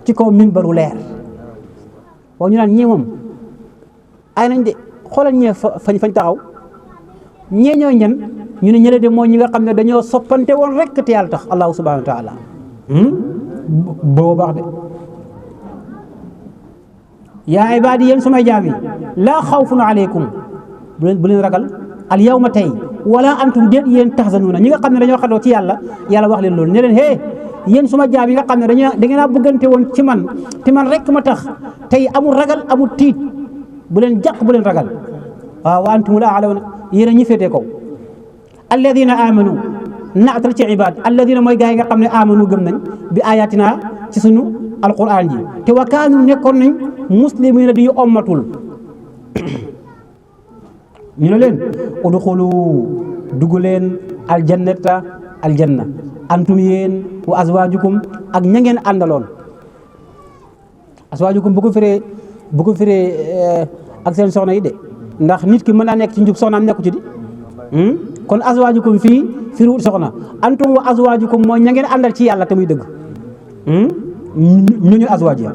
A: ci kaw minbaru leer waaw ñu naan ñii moom ay nañ de xoolal ñee fañ taxaw ñee ñooy ñan ñu ne ñële de mooy ñi nga xam ne dañoo soppante woon rek te yàlla tax allahu subhanahu wa taala boobu baax de yaa ibaadi yéen sumay jaam yi laa xawfun aleykum bu leen ragal al yawma tey wala antum déet yéen tahzanuuna ñi nga xam ne dañoo xadoo ci yàlla wax leen loolu ne leen hee yéen suma jaam yi nga xam ne da ngeen a bëggante woon ci man te man rek ma tax tey amul ragal amul tiit bu leen jàq bu leen ragal waaw wa antumul a'lawna yéen a ñi féetee kaw alladina amanu naatal ci ibaad alladina mooy gaa yi nga xam ne amanu gëm nañ bi ayatina ci suñu alquran ji te wa kaanu nekkoon nañ muslimina di ommatul ñu ne leen udxulu dugg leen aljanna antum yéen wa azwajukum ak ña ngeen àndaloon azwajukum bu ko firee ak seen soxna yi de ndax nit ki mën naa nekk ci njub soxnaam nekku ci di kon azwajukum fii firiwut soxna antum wa azwajukum mooy ña ngeen àndal ci yàlla te muy dëgg ñu azwaaj ya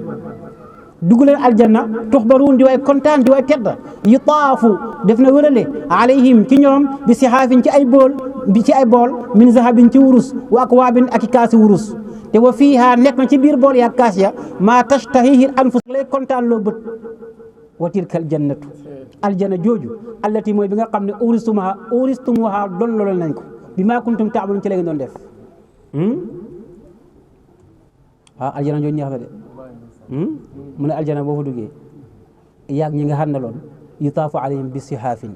A: dugg leen aljanna tuxbaruun di way kontaan di way tedd yutaafu def na wërale alayhim ci ñoom bi sixaafin ci ay bool min zahabin ci wurus wa akwaabin ak i kaasi wurus te wa fiiha nekk na ci biir bool ya kaas ya maa tashtahihi anfus lay kontaan loo bët wa tilka aljannatu aljanna jooju allati mooy bi nga xam ne uristumuha doon loolal nañ ko bi maa kuntum taamaluun ci la ngeen doon def aljanna jooju neex na de mu ne aljana boo fa duggee yaag ñi nga xàndaloon yutaafu alayhim bi sihaafin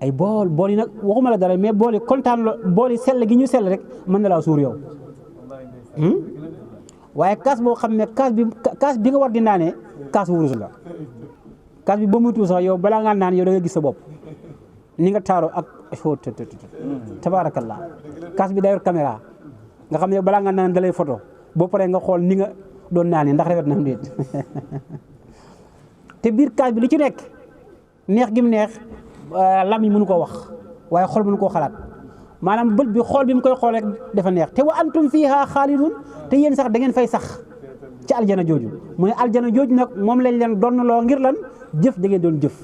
A: ay bool yi nag waxuma la dara mais bool yi kontaan bool yi sell gi ñu sell rek mën na laa suur yow waaye kaas boo xam ne kaas bi nga war di naanee kaas wurus la kaas bi ba muy tuur sax yow balaa ngaa naan yow da nga gis sa bopp ni nga taaro ak tabaarakallah kaas bi day yor caméra nga xam ne yow balaa ngaa naan da lay photo boo paree nga xool ni nga doon naanee ndax rafet na am déet te biir kaas bi li ci nekk neex gi mu neex lam yi mënu koo wax waaye xol mënu koo xalaat maanaam bët bi xool bi mu koy xool rek dafa neex te wa antum fiha xaalidun te yéen sax da ngeen fay sax ci aljana jooju mu ne aljana jooju nag moom lañ leen donnaloo ngir lan jëf da ngeen doon jëf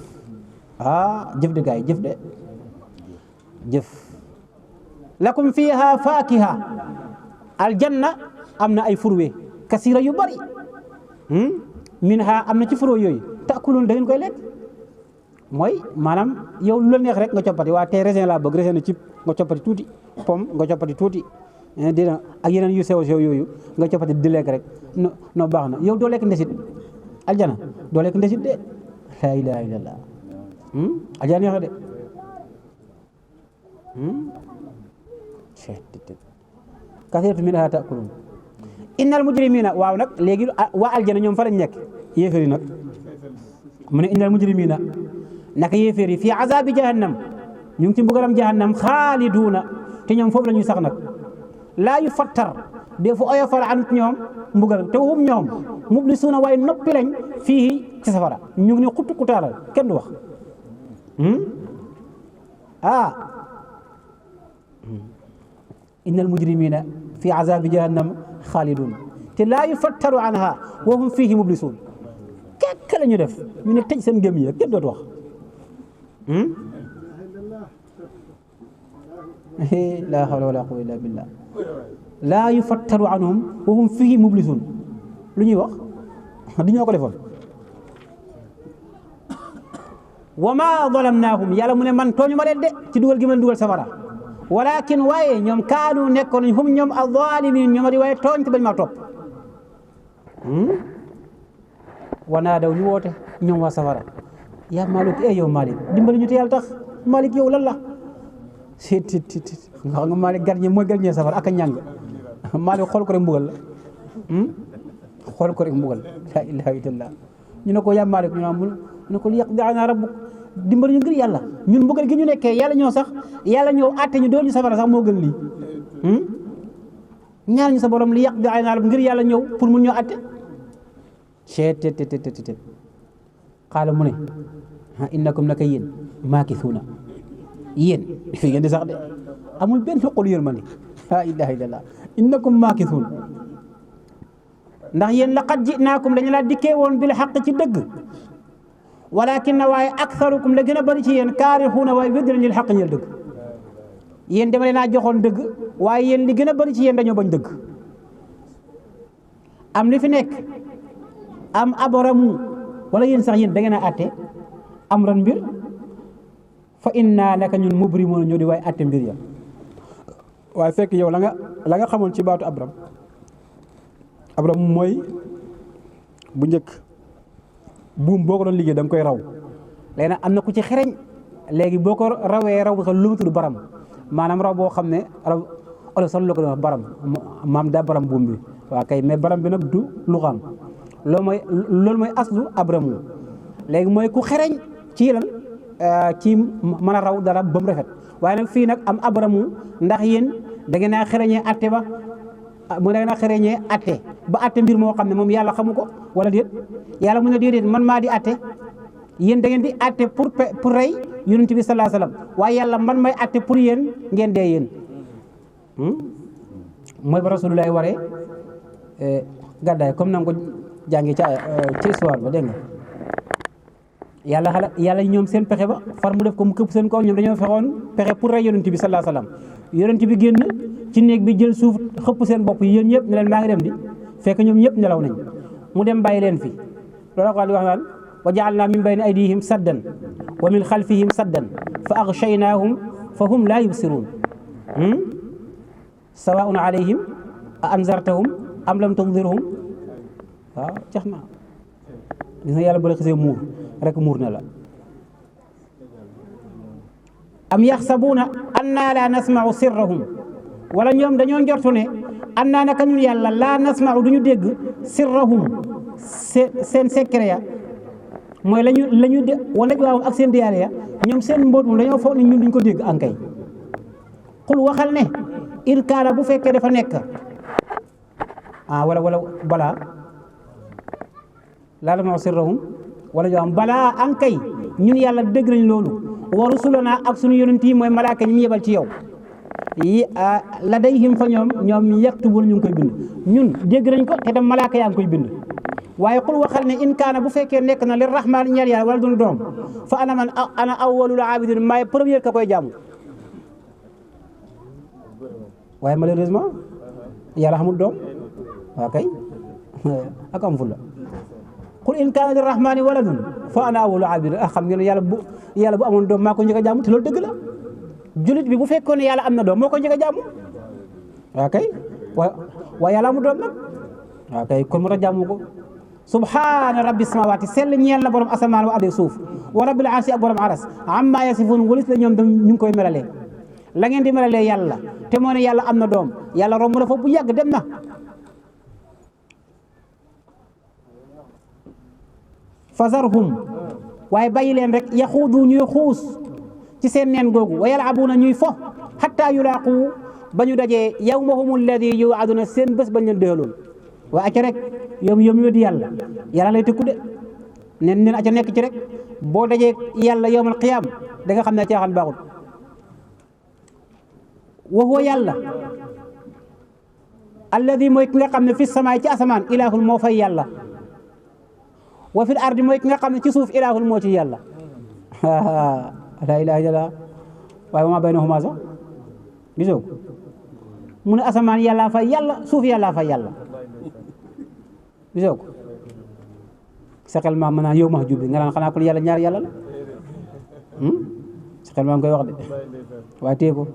A: jëf de gaay jëf de jëf lakum fiha faakiha aljanna am na ay furwe kasira yu bari minha am na ci furo yooyu taakuluun da ngeen koy lekk mooy maanaam yow lu la neex rek nga coppati waa tey raisin laa bëgg raisin na cib nga coppati tuuti pomme nga coppati tuuti dina ak yeneen yu sew yooyu nga coppati di lekk rek no baax na yow doo lekk ndesit aljana doo lekk ndesit de laa ilaha illallah aljana neex de kasiratu minha taakuluun innal mujrimina waaw nag léegi waa aljana ñoom fa lañ nekk yéeféer yi nag mu ne innal mujrimina naka yéeféer yi fii azabi jahannam ñu ngi ci mbugalam jahannam xaaliduuna te ñoom foofu la ñuy sax nag laa yu fattar de fu oyofal an ñoom mbugal te hum ñoom mublisuuna waaye noppi lañ fii ci safara ñu ngi ne xuttu kutaalal kenn du wax innal mujrimina fi azabi jahannam xaalidun te laa yufattaru anha wa hum fihi mublisuun kekk la ñu def ñu ne tëj seen gëm yi kenn dootu wax laa hawla wala quwwata illa billah laa yufattaru anhum wa hum fihi mublisuun lu ñuy wax di ñoo ko defoon wa ma zalamnaahum yàlla mu ne man tooñu ma leen de ci dugal gi ma leen dugal safara walakin waaye ñoom kaanu nekkoon nañ hum ñoom az-zaalimiin ñoom di waaye tooñ te bañ maa topp wanaa daw ñu woote ñoom waa safara yaa Malik yow Malik dimbali ñu te yàlla tax Malik yow lan la nga xam nga Malik gardien mooy gardien safara ak a ñàng Malik xool ko rek mbugal la xool ko rek mbugal la ilaha illallah ñu ne ko yaa Malik ñu ne ko li yaqdi anaa rabbuk dimbali ñu ngir yàlla ñun mbugal gi ñu nekkee yàlla ñëw àtte ñu doon ñu safara sax moo gën lii ñaan ñu sa borom li yaqdi anaa rabbuk ngir yàlla ñëw pour mun ñoo àtte ceet xaala mu ne innakum naka yéen maakisuuna yéen fi ngeen di sax de amul benn xol yërmande la ilaha illallah innakum maakisuun ndax yéen laqad jinaakum dañu laa dikkee woon bil xaq ci dëgg walakin waaye aktharukum la gën a bëri ci yéen kaarixuuna waaye wéddi nañu xaq ñeel dëgg yéen dama leen a joxoon dëgg waaye yéen li gën a bëri ci yéen dañoo bañ dëgg am li fi nekk am abaramu wala yéen sax yéen da ngeen a àtte am ran mbir fa inna naka ñun mubrimoon ñoo di waaye atte mbir ya waaye fekk yow la nga xamoon ci baatu abram mooy bu njëkk buum boo ko doon liggéey da nga koy raw léegi nag am na ku ci xereñ léegi boo ko rawee raw sax lu mu tudd baram maanaam raw boo xam ne raw olof sax la ko doon wax baram maam daa baram buum bi waaw kay mais baram bi nag du lu xam loolu mooy aslu abramu léegi mooy ku xereñ ci lan ci mën a raw dara ba mu rafet waaye nag fii nag am abramu ndax yéen da ngeen a xereñee atte ba mu da ngeen a xereñee atte ba atte mbir moo xam ne moom yàlla xamu ko wala déet yàlla mu ne déedéet man maa di atte yéen da ngeen di atte pour rey yonent bi sallallahu alayhi wasallam waaye yàlla man may atte pour yéen ngeen dee yéen mooy ba rasulullahi waree gàddaay comme na nga ko jàngee ci histoire ba dégg nga yàlla ñoom seen pexe ba far mu def ko mu këpp seen kaw ñoom dañoo fexoon pexe pour rey yonent bi sallallahu alayhi wasallam yonent bi génn ci néeg bi jël suuf xëpp seen bopp yi yéen ñëpp ne leen maa ngi dem di fekk ñoom ñëpp nelaw nañ mu dem bàyyi leen fi loolu ko di wax naan wa ja'alna min bayni aydihim saddan wa min xalfihim saddan fa aghshaynaahum fa hum laa yubsiruun sawaa'un alayhim a anzartahum am lam tunzirhum waaw jax na gis nga yàlla bu la xisee muur rek muur na la am yaxsabuuna annaa laa nasma'u sirrahum wala ñoom dañoo njortu ne annaa naka ñun yàlla laa nasma'u duñu dégg sirrahum seen secret ya mooy lañu de wala waaw ak seen diyaale ya ñoom seen mbóot moom dañoo foog ne ñun duñ ko dégg ankay xul waxal ne in kaana bu fekkee dafa nekk wala balaa laa nasma'u sirrahum wala ñoo am balaa ankay ñun yàlla dégg nañ loolu wa rusulana ak suñu yonent yi mooy malaaka ñi ñu yebal ci yow ladayhim fa ñoom yaktubun ñu ngi koy bind ñun dégg nañ ko te dem malaaka yaa ngi koy bind waaye xul waxal ne in kaana bu fekkee nekk na li rahmaan ñeel yàlla wala dunu doom fa ana awwalul abidin maay première ka koy jaamu waaye malheureusement yàlla xamul doom waa kay ak am fulla xul in kaana li rahmaani waladun fa ana awwalul abidin xam ngeen yàlla bu amoon doom maa ko njëkk a jaamu te loolu dëgg la julit bi bu fekkoon ne yàlla am na doom moo ko njëkk a jaamu waa kay waaye yàlla amul doom nag waa kay kon moo tax jaamu ko subhaana rabbi samawati sell ñeel na borom asamaan wa ardi suuf wa rabbil arsi ak borom aras amma yasifun walis la ñoom ñu ngi koy melalee la ngeen di melalee yàlla te moo ne yàlla am na doom yàlla romb na foofu bu yàgg dem na fazarhum waaye bàyyi leen rek yaxuudu ñuy xuus ci seen neen googu wa yal'abuuna ñuy fo hatta yulaaqu ba ñu dajee yawmahum alladi yu'aduna seen bés bañ leen déxaloon waa acca rek yoom weddi yàlla lay tëkku de neen acca nekk ci rek boo dajee yàlla yawmal qiyaam da nga xam ne caaxaan baaxul wa huwa yàlla alladi mooy ki nga xam ne fi samaay ci asamaan ilaahul moo fay yàlla wa fil ardi mooy ki nga xam ne ci suuf ilaahul moo ci yàlla laa ilaaha illallaah waaye wa maa baynahuma sax gisoo ko mu ne asamaan yàllaa fay yàlla suuf yàllaa fay yàlla gisoo ko sa xel maa mën naa yow ma jubbi nga naan xanaa ko yàlla ñaar yàlla la sa xel maa ngi koy wax de waaye tee ko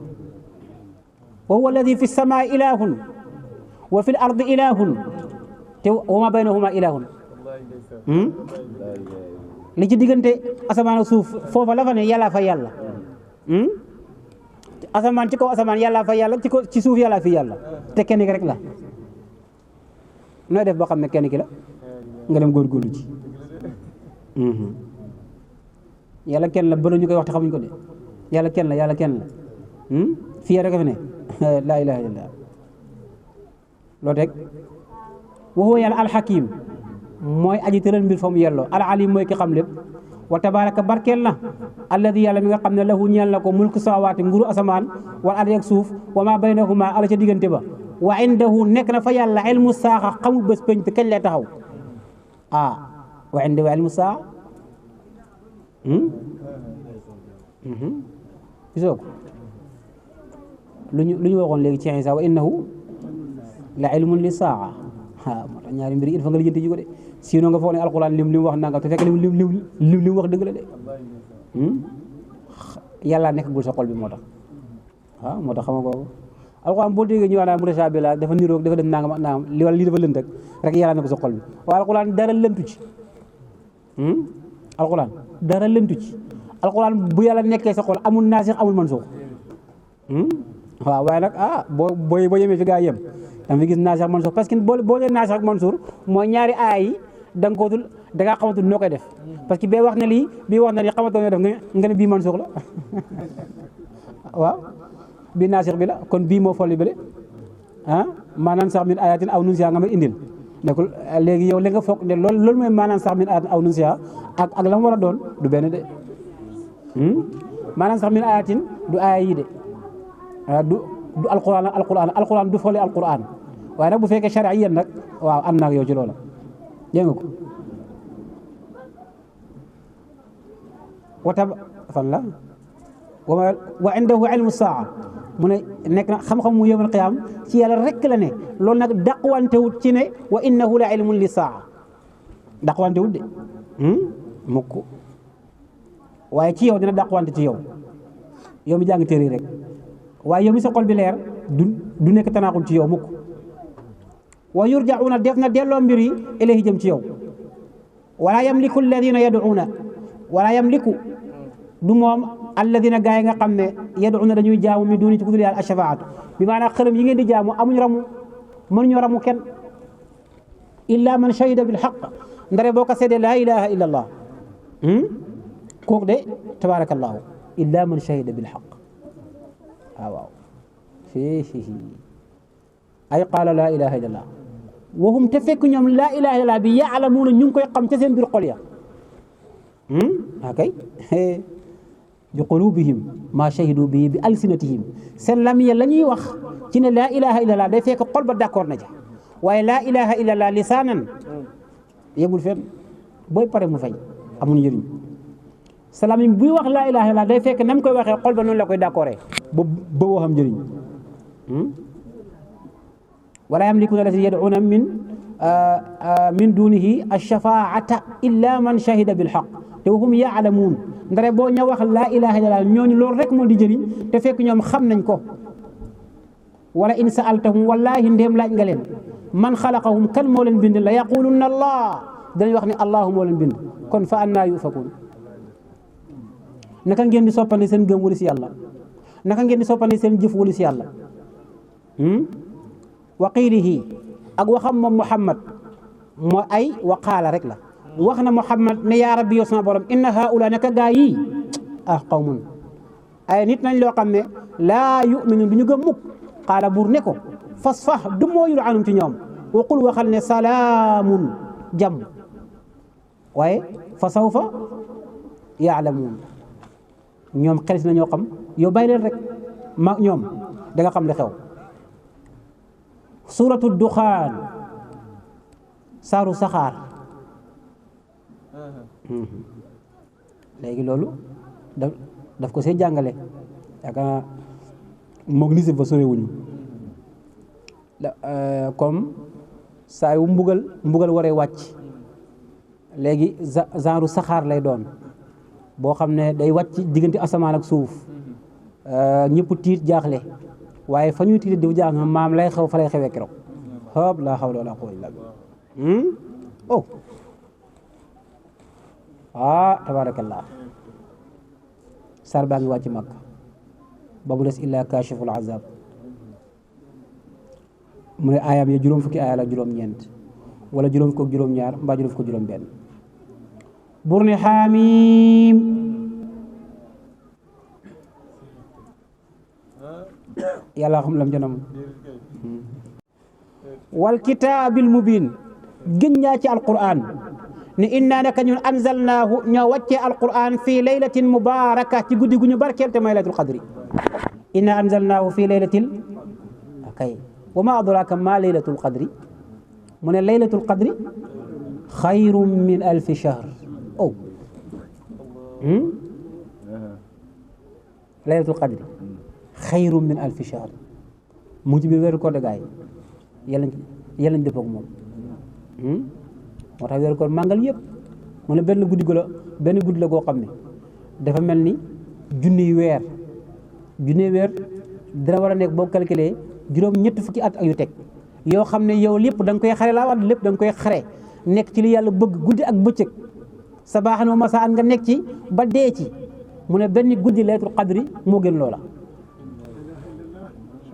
A: wa huwa alladi fi samaa ilaahun wa fil ardi ilaahun te wa maa baynahuma ilaahun li ci diggante asamaan ak suuf foofa la fa ne yàllaa fay yàlla asamaan ci kaw asamaan yàllaa fay yàlla ci suuf yàllaa fi yàlla te kenn ki rek la nooy def boo xam ne kenn ki la nga dem góorgóorlu ci yàlla kenn la bële ñu koy wax te xamuñ ko de yàlla kenn la fii rek fi ne laa ilaaha illallaah loo teg wa huwa yàlla alxakim mooy aji tëral mbir fa mu yelloo alalim mooy ki xam lépp wa tabaraka barkeel na alladi yàlla mi nga xam ne lahu ñeel na ko mulku sawaati nguru asamaan wal ardi ak suuf wa ma baynahuma ala ca diggante ba wa indahu nekk na fa yàlla ilmu saaxa xamu bés peñ te kañ lay taxaw wa indahu ilmu saaxa gisoo ko lu ñu waxoon léegi ci Isa wa innahu la ilmun li saaxa moo tax ñaari mbir il faut nga lijjanti ji ko de sinon nga foog ne alquran lim wax nanga te fekk lim wax dëgg la de yàlla nekkagul sa xol bi moo tax waaw moo tax xam nga kooku alxuraan boo déggee ñu wax naan mutashaabih dafa niroog dafa dem nangam ak nangam li wala lii dafa lënt rek yàlla nekk sa xol bi waaye alxuraan dara lëntu ci alxuraan dara lëntu ci alxuraan bu yàlla nekkee sa xol amul naasix amul mansuux waaw waaye nag boo yemee fi gaa yem da nga fi gis naasix mansuux parce que boo nee naasix ak mansuux mooy ñaari aaya yi da ngaa xamatul noo koy def parce que bee wax na lii bii wax na lii xamatoo noo def nga ne bii mansuux la waaw bii naasix bi la kon bii moo folli bële maanaam sax min ayatin aw nunsiha nga may indil nekkul léegi yow li nga foog ne loolu mooy maanaam sax min ayatin aw nunsiha ak la mu war a doon du benn de maanaam sax min ayatin du aaya yi de du alquran du folli alquran waaye nag bu fekkee charia yéen nag waaw am naa ak yow ci loola dégg nga ko wata fan la wa indahu ilmu saa mu ne nekk na xam-xam mu yawmal qiyaam ci yàlla rek la ne loolu nag dàqwantewut ci ne wa innahu la ilmun li saa dàqwantewut de mukk waaye ci yow dina dàqwante ci yow mi jàng téere rek waaye yow mi sa xol bi leer du nekk tanaaxul ci yow mukk wa yurjauna def na delloo mbir yi ilayhi jëm ci yow wala yamliku alladina yad'una wala yamliku du moom alladina gaa yi nga xam ne yad'una dañuy jaamu mi duni ci ku dul yàlla ash-shafaatu bi maanaam xërëm yi ngeen di jaamu amuñ ramu mënuñu ramu kenn illa man shahida bil haqq ndare boo ko seedee laa ilaha illa allah kooku de tabarakallahu illa man shahida bil haqq waaw ay qaala laa ilaha illa allah waxum te fekk ñoom laa ilaha illa allah bi yaalamuuna ñu ngi koy xam ca seen biir xol ya akay bi qulubihim maa shahidu bii bi alsinatihim seen lamiya la ñuy wax ci ne laa ilaha illa allah day fekk xol ba d'accord na ca waaye laa ilaha illa allah lisaanan yegul fenn booy pare mu fay amul njëriñ sa lamiñ buy wax laa ilaha illa allah day fekk nam koy waxee xol ba noonu la koy d'accordé ba waxam njëriñ wala yamlikuuna allazina yad'uuna min dunihi ash-shafaa'ata illa man shahida bil haqq te hum ya'lamuun ndare boo ña wax laa ilaha illallah ñooñu loolu rek moo di jëriñ te fekk ñoom xam nañ ko wala in sa'altahum wallahi ndéem laaj nga leen man xalaqahum kan moo leen bind la yaqulunna allah dañuy wax ne allahu moo leen bind kon fa annaa yufakuun naka ngeen di soppandi seen gëm wala si yàlla naka ngeen di soppandi seen jëf wala si yàlla wa qiilihi ak waxam moom Muhammad moo ay waqaala rek la wax na Muhammad ne yaa rabbi yow sama borom inna haula naka gaa yi qawmun ay nit nañ loo xam ne laa yu'minu du ñu gëm mukk qaala buur ne ko fasfah du mooyul anum ci ñoom wa qul waxal ne salaamun jàmm waaye fa sawfa yaalamuun ñoom xelis na ñoo xam yow bàyyi leen rek ma ñoom da nga xam li xew suratu duxaan saaru saxaar léegi loolu daf ko see jàngale yaakaar moog nisib fa sorewuñu comme saa yu mbugal waree wàcc léegi genre saxaar lay doon boo xam ne day wàcc diggante asamaan ak suuf ñëpp tiit jaaxle waaye fa ñuy tiit di jaax maam lay xew fa lay xewee keroog hop laa hawla wala quwwata illa billah tabarakallah sar baa ngi wàcc mag ba mu des illa kashiful azab mu ne aayam ya juróom fukki aaya la juróom-ñeent wala juróom fukk ak juróom-ñaar mbaa juróom fukk ak juróom-benn bur ne xaamiim yàlla xam lam janam wal kitaabil mubiin gën ñaa ci alquran ne innaa naka ñun anzalnaahu ñoo wàccee alquran fii laylatin mubaraka ci guddi gu ñu barkeel te may laylatul qadri innaa anzalnaahu fii laylatil akay wa ma adraka ma laylatul qadri mu ne laylatul qadri xayrun min alfi shahr laylatul qadri xayrun min alfi shahr mu ngi ci biir weeru koor de gaay yàlla ñu dëppoog moom moo tax weeru koor màngal yëpp mu ne benn guddi la goo xam ne dafa mel ni junniy weer dana war a nekk boo calculé juróom ñett fukki at ak yu teg yoo xam ne yow lépp da nga koy xare laa wax lépp da nga koy xare nekk ci li yàlla bëgg guddi ak bëccëg sabaaxan wa masaan nga nekk ci ba dee ci mu ne benn guddi laylatul qadri moo gën loola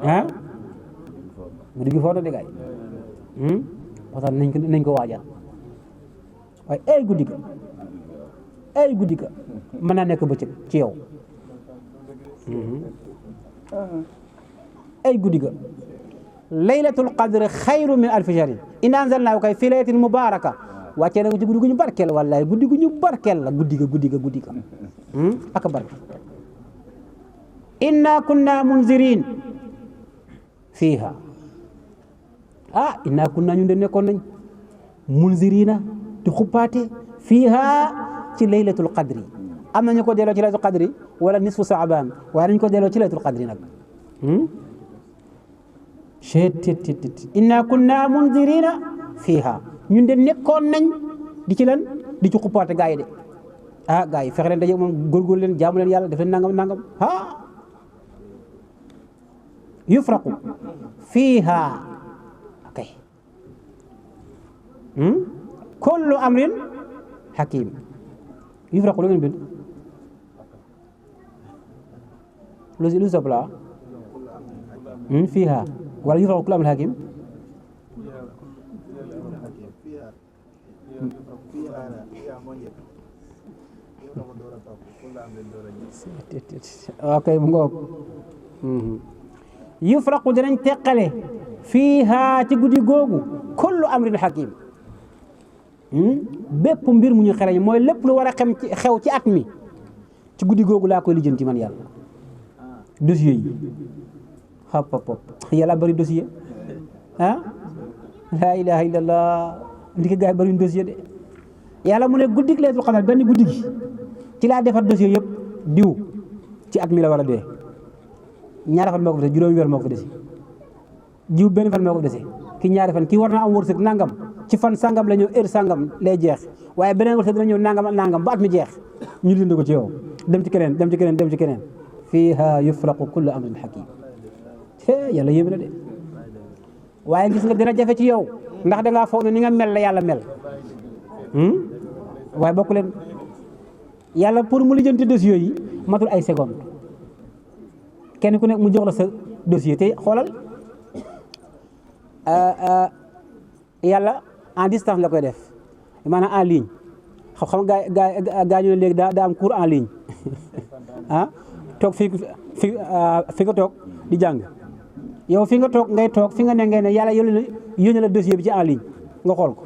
A: ah guddi gi foo na déggaay parce que nañ ko waajal waaye ay guddi ga mën naa nekk bëccëg ci yow ay guddi ga laylatul qadri xayru min alfi shahrin inna anzalnaahu kay fi laylatin mubaraka wàccee na ko ci guddi gu ñu barkeel wallahi guddi gu ñu barkeel la guddi ga ak barke inna kunna munzirin fiiha inna kunna ñu de nekkoon nañ munzirina di xuppaate fiiha ci laylatul qadri am nañu ko delloo ci laylatul qadri wala nisfu saaban waaye nañu ko delloo ci laylatul qadri nag inna kunna munzirina fiiha ñun de nekkoon nañ di ci lan di ci xuppaate gaa yi de gaa yi fexe leen daje moom góorgóorlu leen jaamu leen yàlla def leen nangam yufraqu fiiha okay kullu amrin hakim yufraqu lu ngeen bind lu sabla fiiha wala yufraqu kullu amrin hakim okay mu ngoog yufraqu dinañ teqale fiiha ci guddi googu kullu amrin hakim bépp mbir mu ñu xereñ mooy lépp lu war a xew ci at mi ci guddi googu laa koy lijjanti man yàlla dossier yi xapapop yàlla bëri dossier laa ilaha illallah ndiki gaa yi bëri dossier de yàlla mu ne guddi gi laylatul qadr benn guddi gi ci laa defar dossier yëpp diw ci at mi la war a dee ñaari fan moo ko fi dese juróomi weer moo ko fi dese jiw benn fan moo ko fi dese ki ñaari fan ki war naa am wërsëg nangam ci fan sangam la ñëw heure sangam lay jeex waaye beneen wërsëg dina ñëw nangam ba at mi jeex ñu dindi ko ci yow dem ci keneen fiiha yufraqu kullu amrin hakim yàlla yéeme na de waaye gis nga dina jafe ci yow ndax dangaa foog ne ni nga mel la yàlla mel waaye bokku leen yàlla pour mu lijjanti dossier yi matul ay seconde kenn ku nekk mu jox la sa dossier te xoolal yàlla en distance la koy def maanaam en ligne xam gaa ñu ne léegi daa am cours en ligne toog fi nga toog di jàng yow fi nga toog ngay toog fi nga ne ngay ne yàlla yónnee la dossier bi ci en ligne nga xool ko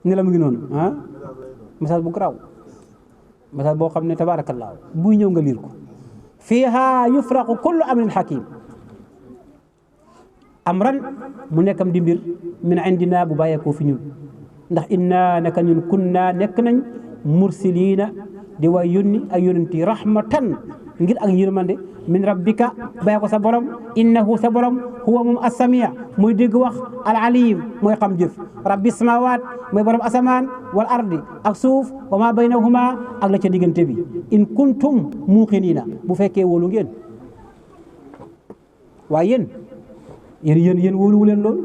A: ni la mu ngi noonu message bu garaaw message boo xam ne tabaarakallaahu buy ñëw nga liir ko fiiha yufraqu kullu amrin hakim amran mu nekkam di mbir min indina bu bàyyeekoo fi ñun ndax inna naka ñun kunna nekk nañ mursiliina di way yónni ak yónenti rahmatan ngir ak yërmande min rabbika bàyyi ko sa borom innahu sa borom huwa moom assamia mooy dégg wax al alim mooy xam jëf rabbi samawaat mooy borom asamaan wal ardi ak suuf wa ma baynahuma ak la ca diggante bi in kuntum muuqiniina bu fekkee wóolu ngeen waaye yéen wóoluwu leen loolu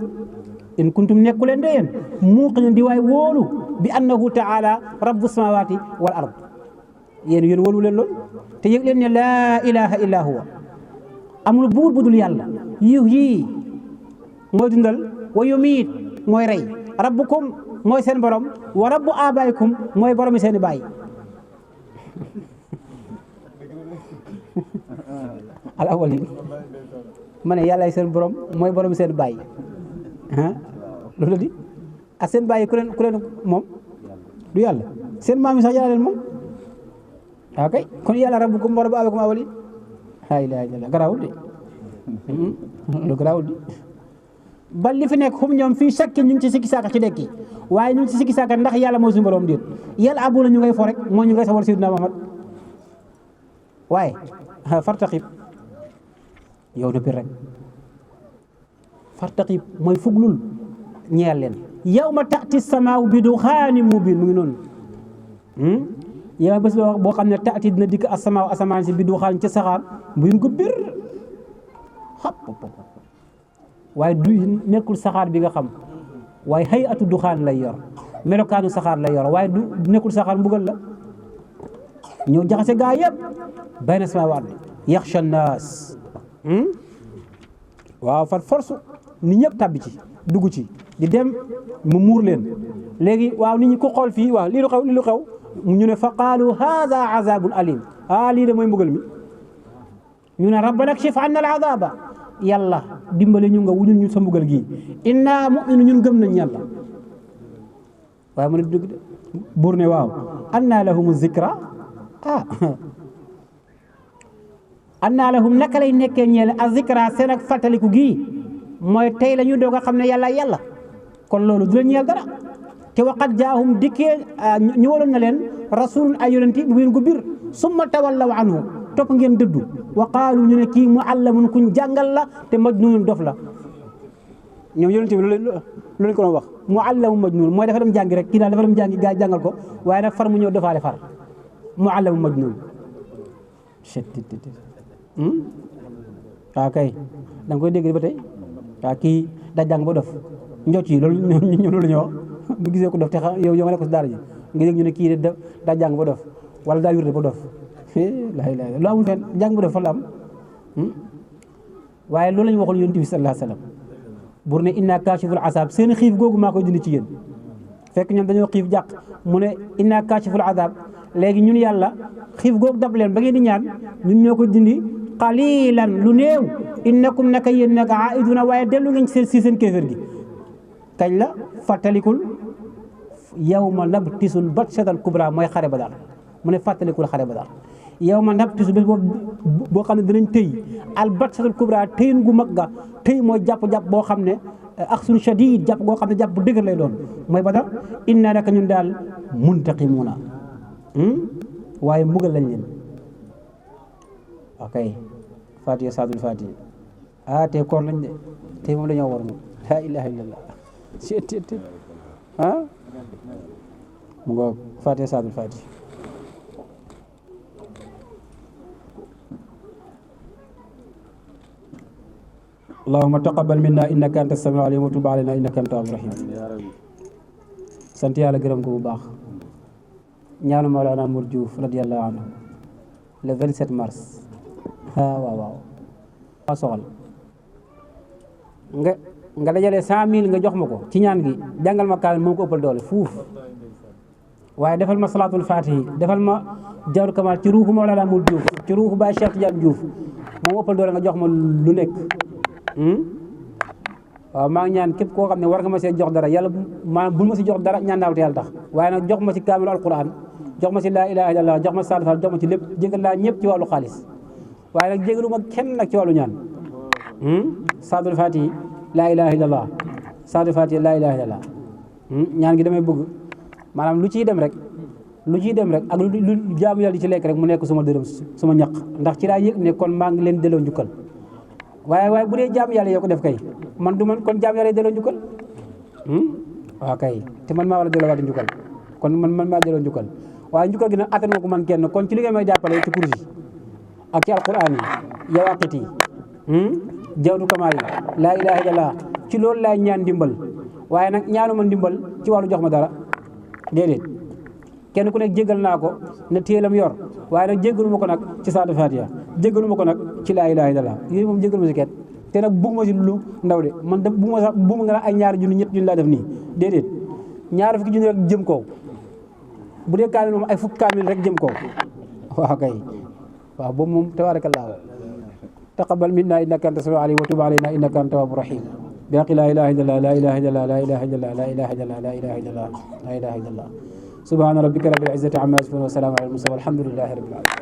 A: in kuntum nekku leen de yéen muuqiniin di waay wóolu bi annahu taala rabbu samawaati wal ard yéen wóoluwu leen loolu te yëg leen ne laa ilaha illa huwa amul buur bu dul yàlla yuhyi mooy dundal wa yumiit mooy rey rabbukum mooy seen borom wa rabbu abaayikum mooy boromi seeni baay al awwalin ma ne yàllaay seen borom mooy boromi seen baay loolu la di ak seen baay ku leen moom du yàlla seen maam yi sax yàlla leen moom ok kon yàlla rabbukum wa rabbu abaayikum awwalin laa ilaaha illallaah garaawul de lu garaawul de ba li fi nekk xum ñoom fii chaque ñu ngi ci sikki saaka ci dekki waaye ñu ngi ci sikki saaka ndax yàlla mooy suñu borom déet yàlla abu la ñu ngay fo rek moo ñu ngay sawar Seydina Muhammad waaye fartaqib yow na bir rek fartaqib mooy fuglul ñeel leen yawma ta'ti samaaw bi duxaanin mubiin mu ngi noonu yow bés boo xam ne taati dina dikk asamaan si bi du xaan ca saxaar bu yun ko bir waaye du nekkul saxaar bi nga xam waaye xëy atu duxaan lay yor melokaanu saxaar lay yor waaye du nekkul saxaar mbugal la ñëw jaxase gaa yëpp bayna sama waat yaxsha naas waaw far force nit ñëpp tabbi ci dugg ci di dem mu muur leen léegi waaw nit ñi ku xool fii waaw lii lu xew ñu ne fa qaalu haada azabun alim lii de mooy mbugal mi ñu ne rabbana kshif anna al azaba yàlla dimbale ñu nga wuñul ñu sa mbugal gii inna mu'minu ñun gëm nañ yàlla waaye mu ne dëgg de buur ne waaw anna lahum zikra anna lahum naka lay nekkee ñeel a zikra seen ak fàttaliku gii mooy tey la ñu doog a xam ne yàlla kon loolu du la ñeel dara te waqat jaahum dikkee ñëwaloon na leen rasulun ay yonenti bu ngeen ko bir summa tawallaw anhu topp ngeen dëddu wa qaalu ñu ne kii muallamun kuñ jàngal la te majnunun dof la ñoom yonenti bi loolu ko doon wax muallamun majnun mooy dafa dem jàngi rek kii daal dafa dem jàngi gaa jàngal ko waaye nag far mu ñëw defaale far muallamun majnun waaw kay da nga koy dégg ba tey waaw kii daa jàng ba dof njocc yi loolu ñu loolu ñu wax bu gisee ko dof te yow nga nekk ko si daara ji nga dégg ñu ne kii de daa jàng ba dof wala daa wirde ba dof lu amul fenn jàng ba dof fa la am waaye loolu la ñu waxoon yonent bi sallallahu alayhi wasallam bur ne inna kaashiful azab seen xiif googu maa koy dindi ci yéen fekk ñoom dañoo xiif jàq mu ne inna kaashiful azab léegi ñun yàlla xiif googu dab leen ba ngeen di ñaan ñun ñoo ko dindi qalilan lu néew innakum naka yéen nag aiduna waaye dellu ngeen si seen kéefér gi kañ la fàttalikul yawma nabtisul batshatal kubra mooy xare ba daal mu ne fàttalikul xare ba daal yawma nabtisu bés boo xam ne dinañ tëy al batshatal kubra tëyin gu mag ga tëy mooy jàpp-jàpp boo xam ne axsun shadid jàpp goo xam ne jàpp bu dëgër lay doon mooy Badar inna naka ñun daal muntaqimuna waaye mbugal lañ leen ok fatiha saadul fatiha te koor lañ de te moom dañoo war moom la ilaha illallah mu ngoog fatiha saadul fatiha allahumma taqabbal minna innaka anta samiul alim wa tub alayna innaka anta tawwabur rahim sant yàlla gërëm ko bu baax ñaanu Mawlana Mour Diouf radiyallahu anhu le 27 mars waaw soxal nga dajale 100 000 nga jox ma ko ci ñaan gi jàngal ma kaamil moo ko ëppal doole fuuf waaye defal ma salaatul fatihi defal ma jawru kamal ci ruuxu Mawlana Mour Diouf ci ruuxu Baye Cheikh Tidiane Diouf moom ëppal doole nga jox ma lu nekk waaw maa ngi ñaan képp koo xam ne war nga ma see jox dara yàlla maanaam bul ma si jox dara ñaan naa te yàlla tax waaye nag jox ma si kaamilu alquran jox ma si laa ilaha illallah jox ma si saadul jox ma ci lépp jégal laa ñëpp ci wàllu xaalis waaye nag jégalu ma kenn nag ci wàllu ñaan saadul fatihi laa ilaha illallah saadul fatihi laa ilaha illallah ñaan gi damay bëgg maanaam lu ciy dem rek ak lu jaamu yàlla di ci lekk rek mu nekk suma dërëm suma ñaq ndax ci laa yëg ne kon maa ngi leen delloo njukkal waaye bu dee jaamu yàlla yoo ko def kay man du man kon jaamu yàlla delloo njukkal waaw kay te man maa war a delloo waat njukkal kon man maa delloo njukkal waaye njukkal gi nag attan ma ko man kenn kon ci li ngeen may jàppale ci kursi ak ci alquran yi yawaqit yi jawdu kamal yi laa ilaha illallah ci loolu laay ñaan ndimbal waaye nag ñaanuma ndimbal ci wàllu jox ma dara déedéet kenn ku nekk jéggal naa ko ne téelam yor waaye nag jéggalu ma ko nag ci saadu fatiha jéggalu ma ko nag ci laa ilaha illallah yooyu moom jéggalu ma si kenn te nag bugg ma si lu ndaw de man de bugg ma sax bugg nga ay ñaari junni ñett junni laa def nii déedéet ñaari fukki junni rek jëm kaw bu dee kaamil moom ay fukki kaamil rek jëm kaw waaw kay waaw boobu moom tabarakallah taqabbal minna innaka anta samiul alim wa tub alayna innaka anta tawwabur rahim bi haqqi la ilaha illallah la ilaha illallah la ilaha illallah la ilaha illallah la ilaha illallah la ilaha illallah subhana rabbika rabbil izzati amma yasifun wa salamun alal mursalin walhamdulillahi rabbil alamin